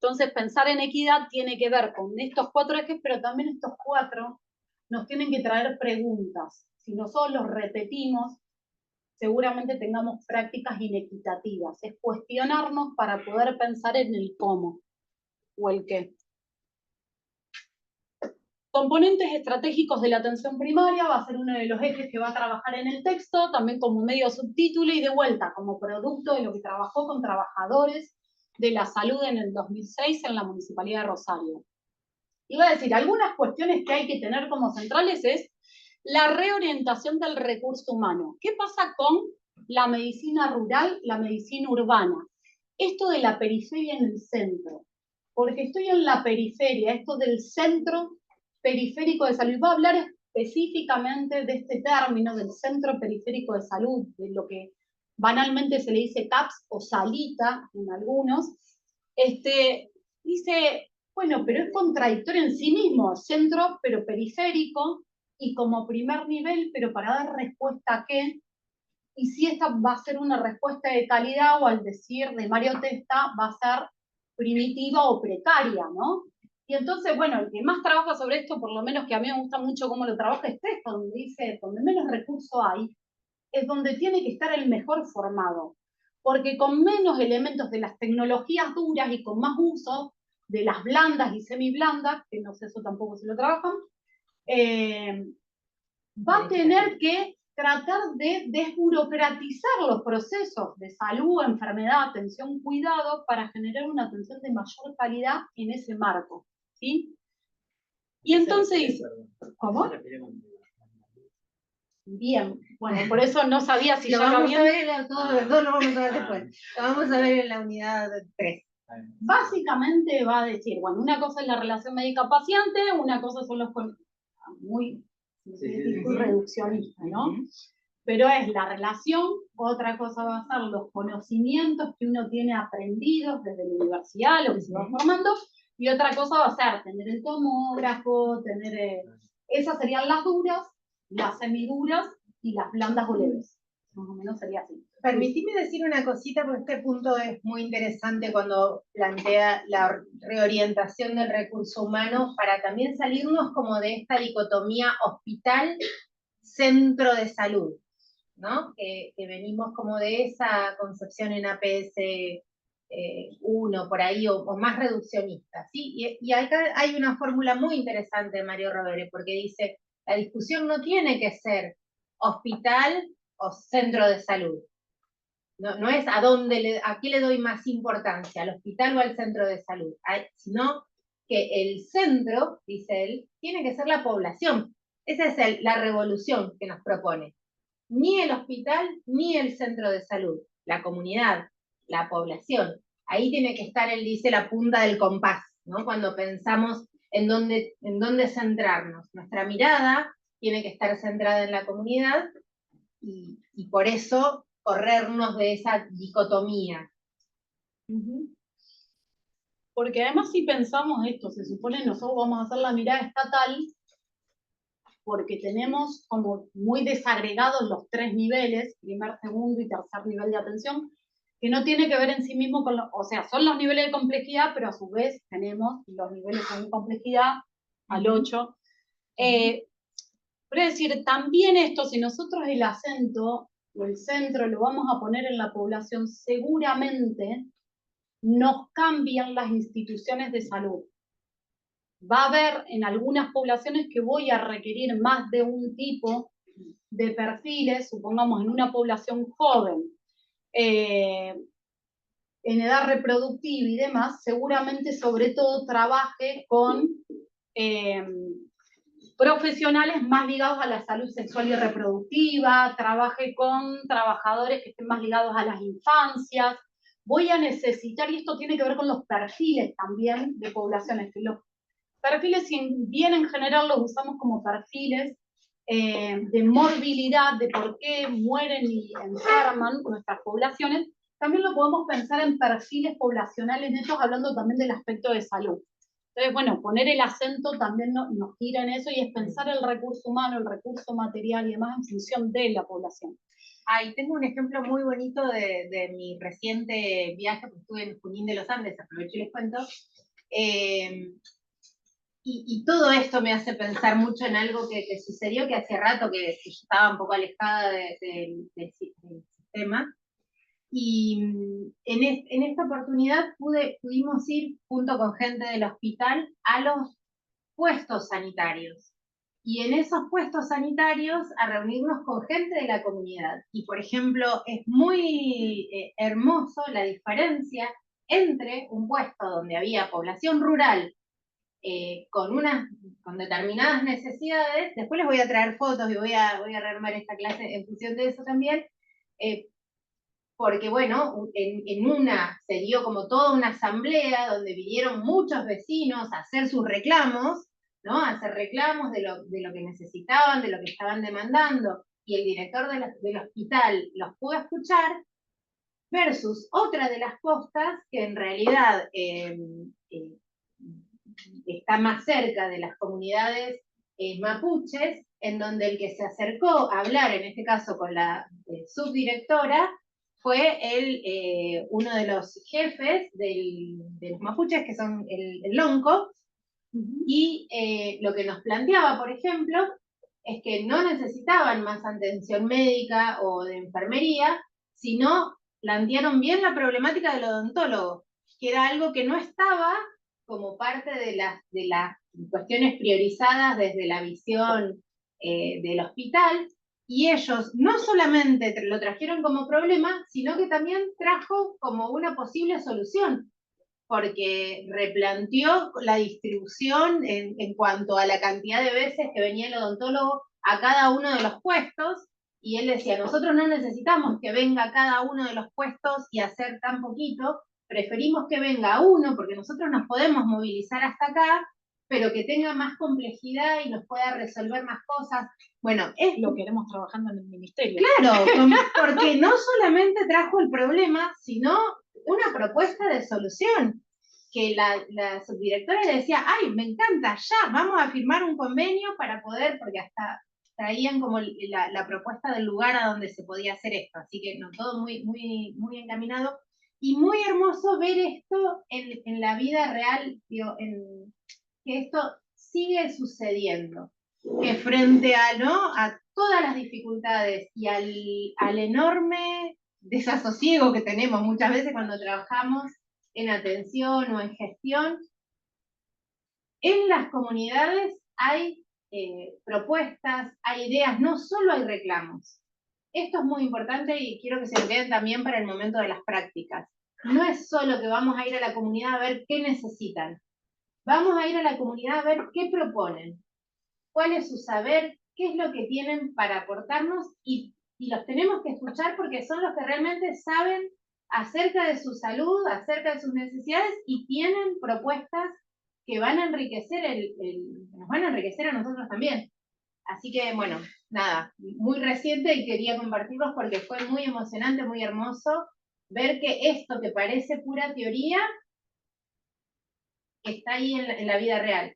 Entonces, pensar en equidad tiene que ver con estos 4 ejes, pero también estos 4 nos tienen que traer preguntas. Si nosotros los repetimos, seguramente tengamos prácticas inequitativas. Es cuestionarnos para poder pensar en el cómo o el qué. Componentes estratégicos de la atención primaria va a ser uno de los ejes que va a trabajar en el texto, también como medio subtítulo y de vuelta, como producto de lo que trabajó con trabajadores de la salud en el 2006 en la Municipalidad de Rosario. Iba a decir, algunas cuestiones que hay que tener como centrales es la reorientación del recurso humano. ¿Qué pasa con la medicina rural, la medicina urbana? Esto de la periferia en el centro. Porque estoy en la periferia, esto del centro periférico de salud. Voy a hablar específicamente de este término del centro periférico de salud, de lo que banalmente se le dice CAPS o salita en algunos. Dice, bueno, pero es contradictorio en sí mismo, centro pero periférico, y como primer nivel, pero para dar respuesta a qué, y si esta va a ser una respuesta de calidad o al decir de Mario Testa va a ser primitiva o precaria, ¿no? Y entonces, bueno, el que más trabaja sobre esto, por lo menos que a mí me gusta mucho cómo lo trabaja, es Testa, donde dice, donde menos recursos hay, es donde tiene que estar el mejor formado, porque con menos elementos de las tecnologías duras y con más uso de las blandas y semiblandas, que no sé eso tampoco si lo trabajan, va a tener que tratar de desburocratizar los procesos de salud, enfermedad, atención, cuidado, para generar una atención de mayor calidad en ese marco, ¿sí? Y entonces, ¿cómo? Bien, bueno, por eso no sabía si lo ya vamos lo a habían... ver, todos los dos lo vamos a ver después. Lo vamos a ver en la unidad 3. Básicamente va a decir, bueno, una cosa es la relación médica-paciente, una cosa son los... muy reduccionista, ¿no? Pero es la relación, otra cosa va a ser los conocimientos que uno tiene aprendidos desde la universidad, lo que se va formando, y otra cosa va a ser tener el tomógrafo, tener... esas serían las duras, las semiduras y las blandas o leves. Más o menos sería así. Permitime decir una cosita, porque este punto es muy interesante cuando plantea la reorientación del recurso humano para también salirnos como de esta dicotomía hospital-centro de salud, ¿no? Que venimos como de esa concepción en APS 1, por ahí, o más reduccionista, ¿sí? Y acá hay una fórmula muy interesante de Mario Rovere, porque dice, la discusión no tiene que ser hospital o centro de salud. No es a qué le doy más importancia, al hospital o al centro de salud, sino que el centro, dice él, tiene que ser la población. Esa es la revolución que nos propone. Ni el hospital ni el centro de salud, la comunidad, la población. Ahí tiene que estar, él dice, la punta del compás, ¿no? Cuando pensamos en dónde centrarnos. Nuestra mirada tiene que estar centrada en la comunidad y por eso corrernos de esa dicotomía. Porque además si pensamos esto, se supone nosotros vamos a hacer la mirada estatal porque tenemos como muy desagregados los 3 niveles, primer, segundo y tercer nivel de atención, que no tiene que ver en sí mismo con, o sea, son los niveles de complejidad, pero a su vez tenemos los niveles de complejidad al 8. Pero es decir, también esto, si nosotros el acento o el centro lo vamos a poner en la población, seguramente nos cambian las instituciones de salud. Va a haber en algunas poblaciones que voy a requerir más de un tipo de perfiles, supongamos en una población joven, en edad reproductiva y demás, seguramente sobre todo trabaje con profesionales más ligados a la salud sexual y reproductiva, trabaje con trabajadores que estén más ligados a las infancias. Voy a necesitar, y esto tiene que ver con los perfiles también de poblaciones, que los perfiles, si bien en general los usamos como perfiles de morbilidad, de por qué mueren y enferman nuestras poblaciones, también lo podemos pensar en perfiles poblacionales netos, hablando también del aspecto de salud. Entonces, bueno, poner el acento también nos gira en eso y es pensar el recurso humano, el recurso material y demás en función de la población. Ay, tengo un ejemplo muy bonito de mi reciente viaje, porque estuve en Junín de los Andes, aprovecho y les cuento. Y todo esto me hace pensar mucho en algo que sucedió, que hace rato que yo estaba un poco alejada del sistema. Y en esta oportunidad pudimos ir junto con gente del hospital a los puestos sanitarios. Y en esos puestos sanitarios a reunirnos con gente de la comunidad. Y por ejemplo, es muy hermoso la diferencia entre un puesto donde había población rural con determinadas necesidades. Después les voy a traer fotos y voy a rearmar esta clase en función de eso también, porque bueno, en una se dio como toda una asamblea donde vinieron muchos vecinos a hacer sus reclamos, ¿no? A hacer reclamos de lo que necesitaban, de lo que estaban demandando, y el director del hospital los pudo escuchar, versus otra de las postas que en realidad está más cerca de las comunidades mapuches, en donde el que se acercó a hablar, en este caso con la subdirectora, fue uno de los jefes de los mapuches, que son el Lonco, y lo que nos planteaba, por ejemplo, es que no necesitaban más atención médica o de enfermería, sino plantearon bien la problemática del odontólogo, que era algo que no estaba como parte de las cuestiones priorizadas desde la visión del hospital, y ellos no solamente lo trajeron como problema, sino que también trajo como una posible solución, porque replanteó la distribución en cuanto a la cantidad de veces que venía el odontólogo a cada uno de los puestos, y él decía, nosotros no necesitamos que venga cada uno de los puestos y hacer tan poquito, preferimos que venga uno, porque nosotros nos podemos movilizar hasta acá, pero que tenga más complejidad y nos pueda resolver más cosas. Bueno, es lo queremos trabajando en el ministerio. Claro, porque no solamente trajo el problema, sino una propuesta de solución, que la subdirectora le decía, ay, me encanta, ya, vamos a firmar un convenio para poder, porque hasta traían como la propuesta del lugar a donde se podía hacer esto, así que no, todo muy, muy, muy encaminado, y muy hermoso ver esto en la vida real, digo, que esto sigue sucediendo, que frente a todas las dificultades y al enorme desasosiego que tenemos muchas veces cuando trabajamos en atención o en gestión, en las comunidades hay propuestas, hay ideas, no solo hay reclamos. Esto es muy importante y quiero que se lo queden también para el momento de las prácticas. No es solo que vamos a ir a la comunidad a ver qué necesitan. Vamos a ir a la comunidad a ver qué proponen, cuál es su saber, qué es lo que tienen para aportarnos, y los tenemos que escuchar porque son los que realmente saben acerca de su salud, acerca de sus necesidades, y tienen propuestas que van a enriquecer nos van a enriquecer a nosotros también. Así que, bueno, nada, muy reciente y quería compartirlos porque fue muy emocionante, muy hermoso ver que esto que parece pura teoría está ahí en la vida real.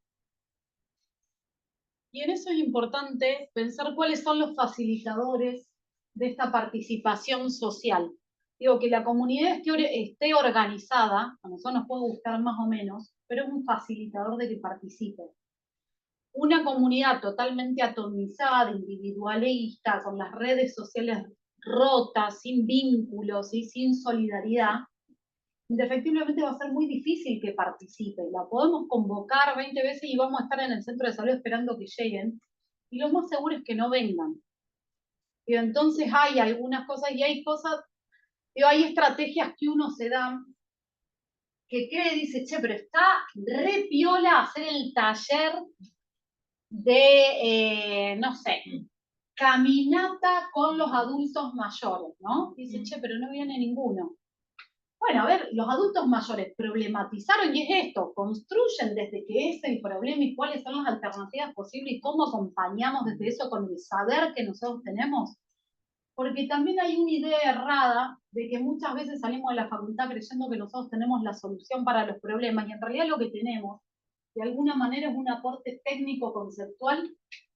Y en eso es importante pensar cuáles son los facilitadores de esta participación social. Digo, que la comunidad esté organizada, a nosotros nos puede gustar más o menos, pero es un facilitador de que participe. Una comunidad totalmente atomizada, individualista, con las redes sociales rotas, sin vínculos y sin solidaridad, indefectiblemente va a ser muy difícil que participe. La podemos convocar 20 veces y vamos a estar en el centro de salud esperando que lleguen, y lo más seguro es que no vengan. Y entonces hay algunas cosas y hay cosas, hay estrategias que uno se da que cree y dice, che, pero está re piola hacer el taller de, no sé, caminata con los adultos mayores, ¿no? Dice, che, pero no viene ninguno. Bueno, a ver, los adultos mayores problematizaron y es esto, construyen desde que es el problema y cuáles son las alternativas posibles y cómo acompañamos desde eso con el saber que nosotros tenemos. Porque también hay una idea errada de que muchas veces salimos de la facultad creyendo que nosotros tenemos la solución para los problemas y en realidad lo que tenemos de alguna manera es un aporte técnico-conceptual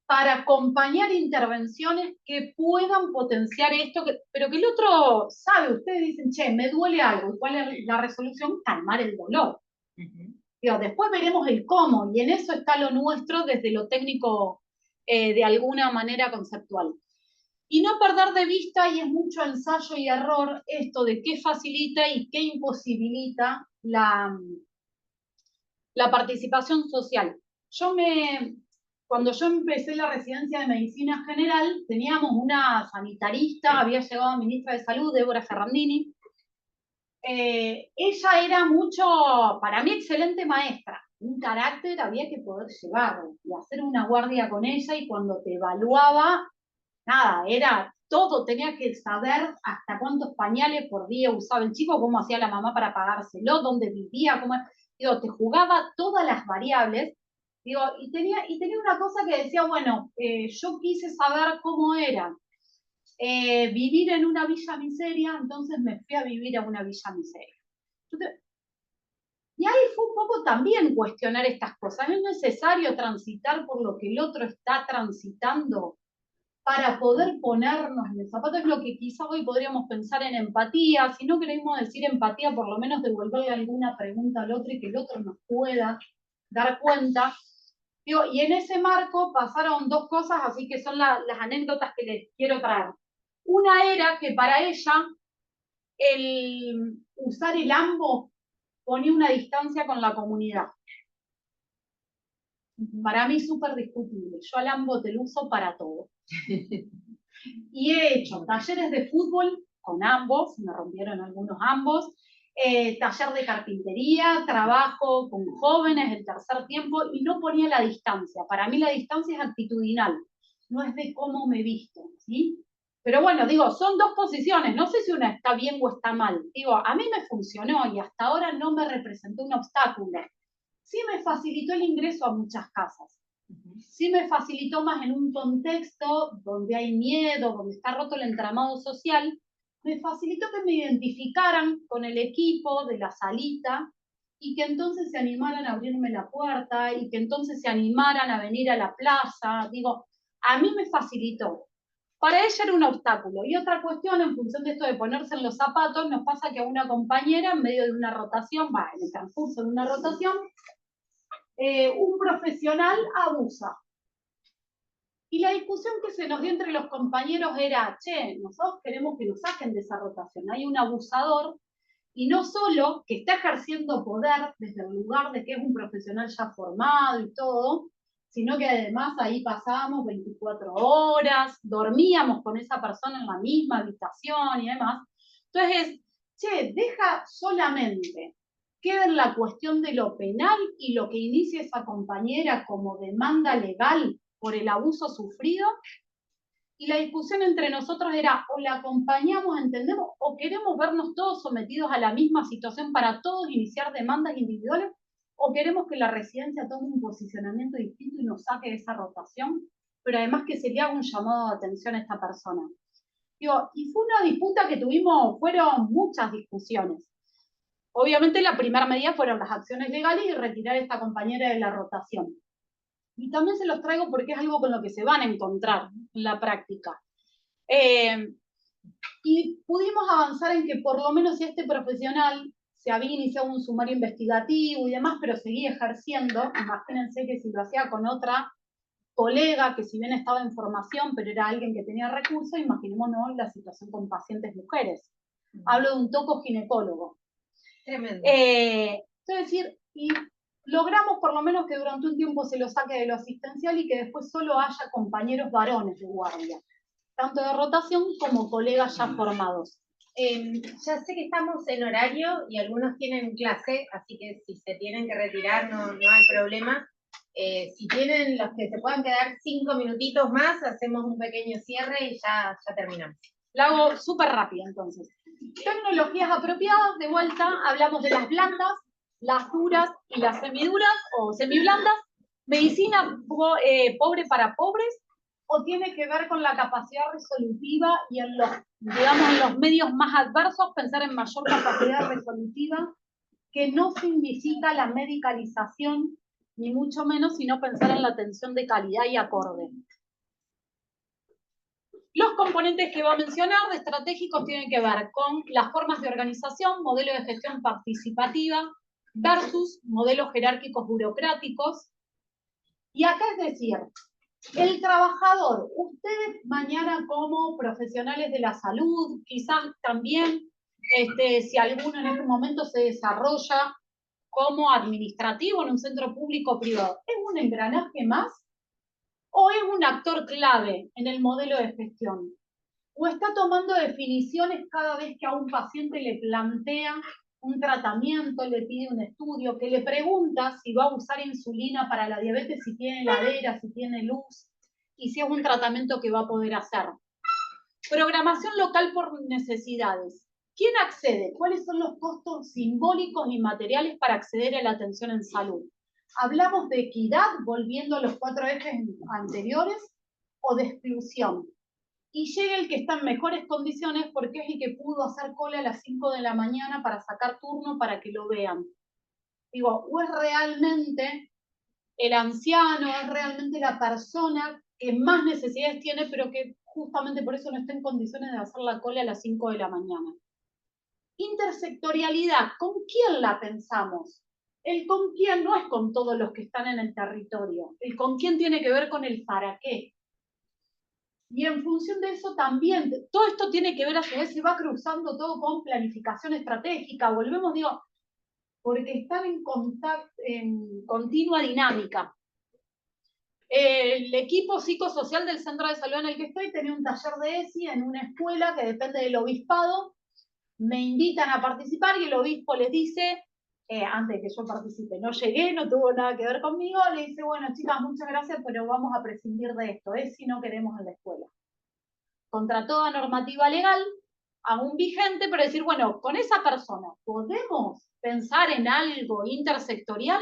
para acompañar intervenciones que puedan potenciar esto, pero que el otro sabe. Ustedes dicen, che, me duele algo, ¿cuál es la resolución? Calmar el dolor. Digo, después veremos el cómo, y en eso está lo nuestro desde lo técnico, de alguna manera conceptual. Y no perder de vista, y es mucho ensayo y error, esto de qué facilita y qué imposibilita la participación social. Cuando yo empecé la residencia de medicina general, teníamos una sanitarista, había llegado ministra de Salud, Débora Ferrandini. Ella era para mí, excelente maestra. Un carácter había que poder llevarlo y hacer una guardia con ella, y cuando te evaluaba, nada, era todo, tenía que saber hasta cuántos pañales por día usaba el chico, cómo hacía la mamá para pagárselo, dónde vivía, te jugaba todas las variables, y tenía una cosa que decía, bueno, yo quise saber cómo era vivir en una villa miseria, entonces me fui a vivir a una villa miseria. Y ahí fue un poco también cuestionar estas cosas. ¿Es necesario transitar por lo que el otro está transitando para poder ponernos en el zapato? Es lo que quizá hoy podríamos pensar en empatía. Si no queremos decir empatía, por lo menos devolverle alguna pregunta al otro y que el otro nos pueda dar cuenta. Y en ese marco pasaron dos cosas, así que son las anécdotas que les quiero traer. Una era que para ella el usar el AMBO ponía una distancia con la comunidad. Para mí súper discutible. Yo al AMBO te lo uso para todo. Y he hecho talleres de fútbol con ambos, me rompieron algunos ambos, taller de carpintería, trabajo con jóvenes, el tercer tiempo, y no ponía la distancia. Para mí la distancia es actitudinal, no es de cómo me visto, ¿sí? Pero bueno, digo, son dos posiciones, no sé si una está bien o está mal. Digo, a mí me funcionó y hasta ahora no me representó un obstáculo. Sí me facilitó el ingreso a muchas casas. Sí me facilitó más en un contexto donde hay miedo, donde está roto el entramado social. Me facilitó que me identificaran con el equipo de la salita y que entonces se animaran a abrirme la puerta y que entonces se animaran a venir a la plaza. Digo, a mí me facilitó. Para ella era un obstáculo. Y otra cuestión, en función de esto de ponerse en los zapatos, nos pasa que a una compañera, en medio de una rotación, en el transcurso de una rotación, un profesional abusa. Y la discusión que se nos dio entre los compañeros era, che, nosotros queremos que nos saquen de esa rotación. Hay un abusador, y no solo que está ejerciendo poder desde el lugar de que es un profesional ya formado y todo, sino que además ahí pasábamos 24 horas, dormíamos con esa persona en la misma habitación y demás. Entonces, che, deja solamente queda en la cuestión de lo penal y lo que inicia esa compañera como demanda legal por el abuso sufrido, y la discusión entre nosotros era o la acompañamos, entendemos, o queremos vernos todos sometidos a la misma situación para todos iniciar demandas individuales, o queremos que la residencia tome un posicionamiento distinto y nos saque de esa rotación, pero además que se le haga un llamado de atención a esta persona. Y fue una disputa que tuvimos, fueron muchas discusiones. Obviamente la primera medida fueron las acciones legales y retirar a esta compañera de la rotación. Y también se los traigo porque es algo con lo que se van a encontrar en la práctica. Y pudimos avanzar en que por lo menos si este profesional se había iniciado un sumario investigativo y demás, pero seguía ejerciendo, imagínense que si lo hacía con otra colega que si bien estaba en formación, pero era alguien que tenía recursos, imaginémonos la situación con pacientes mujeres. Hablo de un tocoginecólogo. Tremendo. Es decir, y logramos por lo menos que durante un tiempo se lo saque de lo asistencial y que después solo haya compañeros varones de guardia, tanto de rotación como colegas ya formados. Ya sé que estamos en horario y algunos tienen clase, así que si se tienen que retirar no hay problema. Si tienen los que se puedan quedar 5 minutitos más, hacemos un pequeño cierre y ya terminamos. La hago súper rápida entonces. Tecnologías apropiadas, de vuelta, hablamos de las blandas, las duras y las semiduras o semiblandas. Medicina pobre para pobres, o tiene que ver con la capacidad resolutiva y en los medios más adversos pensar en mayor capacidad resolutiva, que no significa la medicalización ni mucho menos, sino pensar en la atención de calidad y acorde. Los componentes que va a mencionar de estratégicos tienen que ver con las formas de organización, modelo de gestión participativa versus modelos jerárquicos burocráticos. Y acá es decir, el trabajador, ustedes mañana como profesionales de la salud, quizás también, si alguno en este momento se desarrolla como administrativo en un centro público o privado, ¿es un engranaje más o es un actor clave en el modelo de gestión? ¿O está tomando definiciones cada vez que a un paciente le plantea un tratamiento, le pide un estudio, que le pregunta si va a usar insulina para la diabetes, si tiene heladera, si tiene luz, y si es un tratamiento que va a poder hacer? Programación local por necesidades. ¿Quién accede? ¿Cuáles son los costos simbólicos y materiales para acceder a la atención en salud? ¿Hablamos de equidad, volviendo a los 4 ejes anteriores, o de exclusión? Y llega el que está en mejores condiciones porque es el que pudo hacer cola a las 5 de la mañana para sacar turno para que lo vean. Digo, ¿o es realmente el anciano, es realmente la persona que más necesidades tiene, pero que justamente por eso no está en condiciones de hacer la cola a las 5 de la mañana? Intersectorialidad, ¿con quién la pensamos? El con quién no es con todos los que están en el territorio. El con quién tiene que ver con el para qué. Y en función de eso también, todo esto tiene que ver, a su vez, se va cruzando todo con planificación estratégica. Volvemos, digo, porque están en continua dinámica. El equipo psicosocial del centro de salud en el que estoy tenía un taller de ESI en una escuela que depende del obispado. Me invitan a participar y el obispo les dice, antes de que yo participe, no llegué, no tuvo nada que ver conmigo, le dice, bueno, chicas, muchas gracias, pero vamos a prescindir de esto, si no queremos en la escuela. Contra toda normativa legal, aún vigente, pero decir, bueno, con esa persona, ¿podemos pensar en algo intersectorial?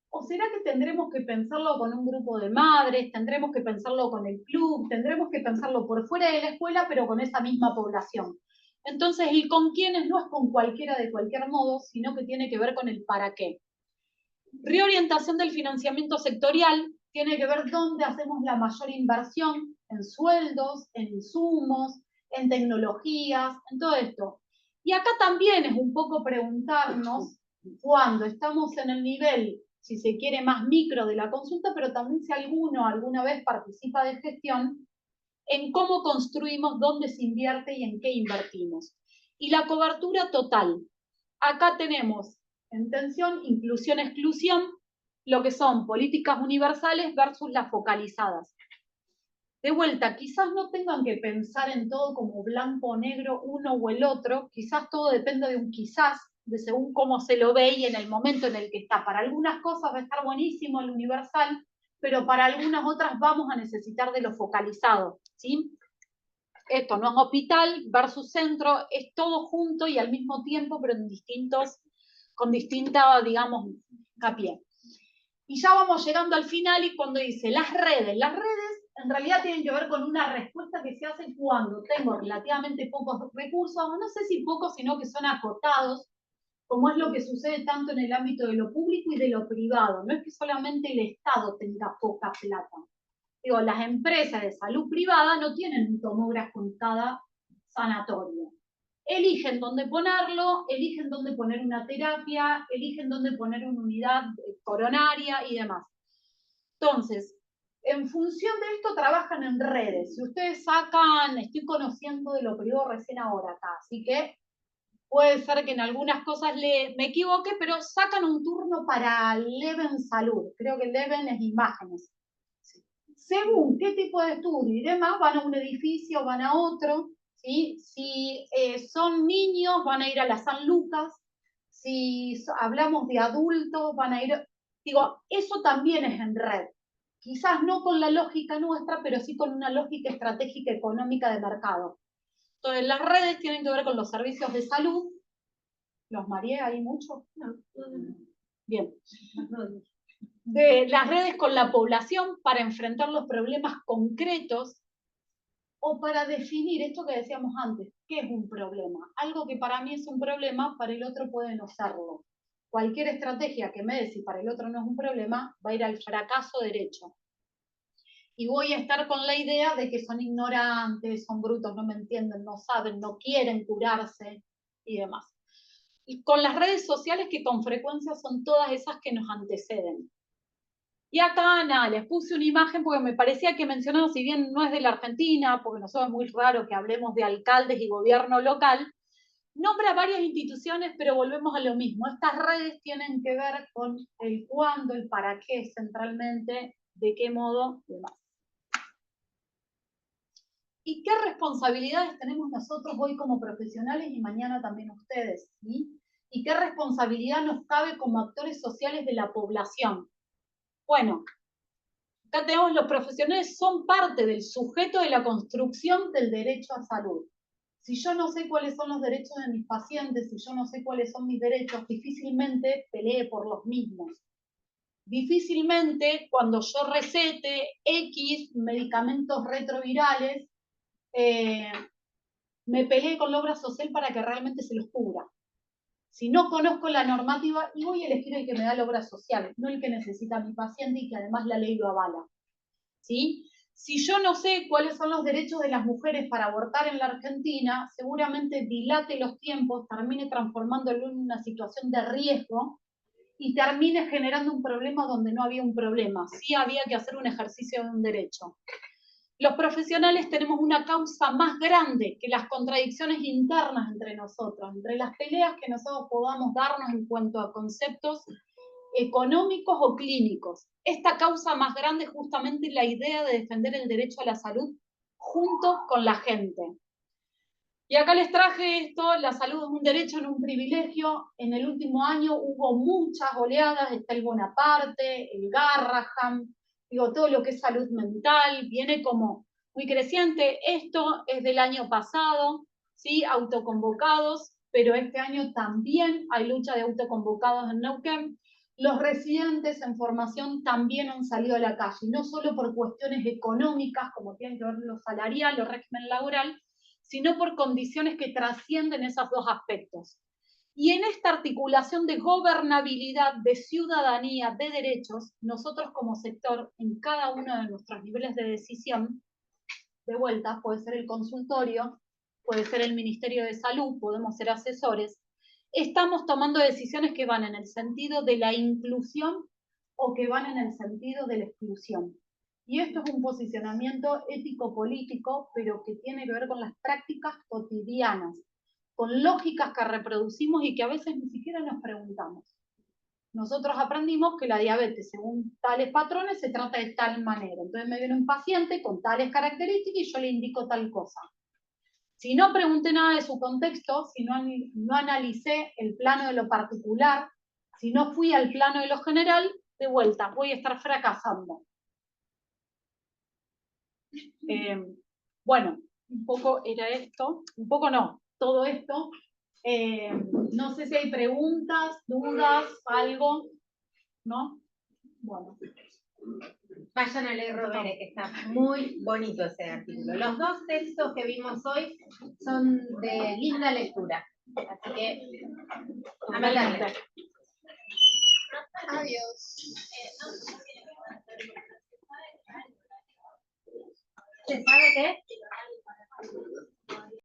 ¿O será que tendremos que pensarlo con un grupo de madres, tendremos que pensarlo con el club, tendremos que pensarlo por fuera de la escuela, pero con esa misma población? Entonces, el con quiénes no es con cualquiera de cualquier modo, sino que tiene que ver con el para qué. Reorientación del financiamiento sectorial tiene que ver dónde hacemos la mayor inversión, en sueldos, en insumos, en tecnologías, en todo esto. Y acá también es un poco preguntarnos, cuando estamos en el nivel, si se quiere, más micro de la consulta, pero también si alguno alguna vez participa de gestión, en cómo construimos, dónde se invierte y en qué invertimos. Y la cobertura total. Acá tenemos intención, inclusión, exclusión, lo que son políticas universales versus las focalizadas. De vuelta, quizás no tengan que pensar en todo como blanco o negro, uno o el otro, quizás todo depende de un quizás, de según cómo se lo ve y en el momento en el que está. Para algunas cosas va a estar buenísimo el universal, pero para algunas otras vamos a necesitar de lo focalizado, ¿sí? Esto no es hospital versus centro, es todo junto y al mismo tiempo, pero en con distinta, digamos, capié. Y ya vamos llegando al final y cuando dice las redes en realidad tienen que ver con una respuesta que se hace cuando tengo relativamente pocos recursos, no sé si pocos, sino que son acotados, como es lo que sucede tanto en el ámbito de lo público y de lo privado. No es que solamente el Estado tenga poca plata. Digo, las empresas de salud privada no tienen un tomógrafo en cada sanatorio. Eligen dónde ponerlo, eligen dónde poner una terapia, eligen dónde poner una unidad coronaria y demás. Entonces, en función de esto trabajan en redes. Si ustedes sacan, estoy conociendo de lo privado recién ahora acá, así que puede ser que en algunas cosas me equivoque, pero sacan un turno para Leven Salud. Creo que Leven es imágenes. Según qué tipo de estudio y demás, van a un edificio, van a otro. ¿Sí? Si son niños, van a ir a la San Lucas. Si hablamos de adultos, van a ir... Digo, eso también es en red. Quizás no con la lógica nuestra, pero sí con una lógica estratégica económica de mercado. Entonces, las redes tienen que ver con los servicios de salud. ¿Los mareé ahí mucho? No. Bien. De las redes con la población para enfrentar los problemas concretos o para definir esto que decíamos antes, ¿qué es un problema? Algo que para mí es un problema, para el otro puede no serlo. cualquier estrategia que me dé, si para el otro no es un problema, va a ir al fracaso derecho. Y voy a estar con la idea de que son ignorantes, son brutos, no me entienden, no saben, no quieren curarse y demás. Y con las redes sociales que con frecuencia son todas esas que nos anteceden. Y acá, nada, les puse una imagen porque me parecía que mencionamos, si bien no es de la Argentina, porque nosotros es muy raro que hablemos de alcaldes y gobierno local, nombra varias instituciones, pero volvemos a lo mismo. Estas redes tienen que ver con el cuándo, el para qué centralmente, de qué modo y demás. ¿Y qué responsabilidades tenemos nosotros hoy como profesionales y mañana también ustedes? ¿Sí? ¿Y qué responsabilidad nos cabe como actores sociales de la población? Bueno, acá tenemos los profesionales, son parte del sujeto de la construcción del derecho a salud. Si yo no sé cuáles son los derechos de mis pacientes, si yo no sé cuáles son mis derechos, difícilmente pelee por los mismos. Difícilmente cuando yo recete X medicamentos retrovirales, me peleé con la obra social para que realmente se los cubra. Si no conozco la normativa, y voy a elegir el que me da la obra social, no el que necesita mi paciente y que además la ley lo avala. ¿Sí? Si yo no sé cuáles son los derechos de las mujeres para abortar en la Argentina, seguramente dilate los tiempos, termine transformándolo en una situación de riesgo y termine generando un problema donde no había un problema. Sí había que hacer un ejercicio de un derecho. Los profesionales tenemos una causa más grande que las contradicciones internas entre nosotros, entre las peleas que nosotros podamos darnos en cuanto a conceptos económicos o clínicos. Esta causa más grande es justamente la idea de defender el derecho a la salud junto con la gente. Y acá les traje esto, la salud es un derecho, no un privilegio. En el último año hubo muchas oleadas, está el Bonaparte, el Garraham, digo, todo lo que es salud mental, viene como muy creciente. Esto es del año pasado, ¿sí? Autoconvocados, pero este año también hay lucha de autoconvocados en Neuquén. Los residentes en formación también han salido a la calle, no solo por cuestiones económicas, como tienen que ver lo salarial, lo régimen laboral, sino por condiciones que trascienden esos dos aspectos. Y en esta articulación de gobernabilidad, de ciudadanía, de derechos, nosotros como sector, en cada uno de nuestros niveles de decisión, de vuelta, puede ser el consultorio, puede ser el Ministerio de Salud, podemos ser asesores, estamos tomando decisiones que van en el sentido de la inclusión o que van en el sentido de la exclusión. Y esto es un posicionamiento ético-político, pero que tiene que ver con las prácticas cotidianas, con lógicas que reproducimos y que a veces ni siquiera nos preguntamos. Nosotros aprendimos que la diabetes, según tales patrones, se trata de tal manera. Entonces me viene un paciente con tales características y yo le indico tal cosa. Si no pregunté nada de su contexto, si no analicé el plano de lo particular, si no fui al plano de lo general, de vuelta, voy a estar fracasando. Bueno, un poco era esto, un poco no, todo esto. No sé si hay preguntas, dudas, algo, ¿no? Bueno. Vayan a leer Rovere, que está muy bonito ese artículo. Los dos textos que vimos hoy son de linda lectura, así que a meterle. Adiós. ¿Se sabe qué?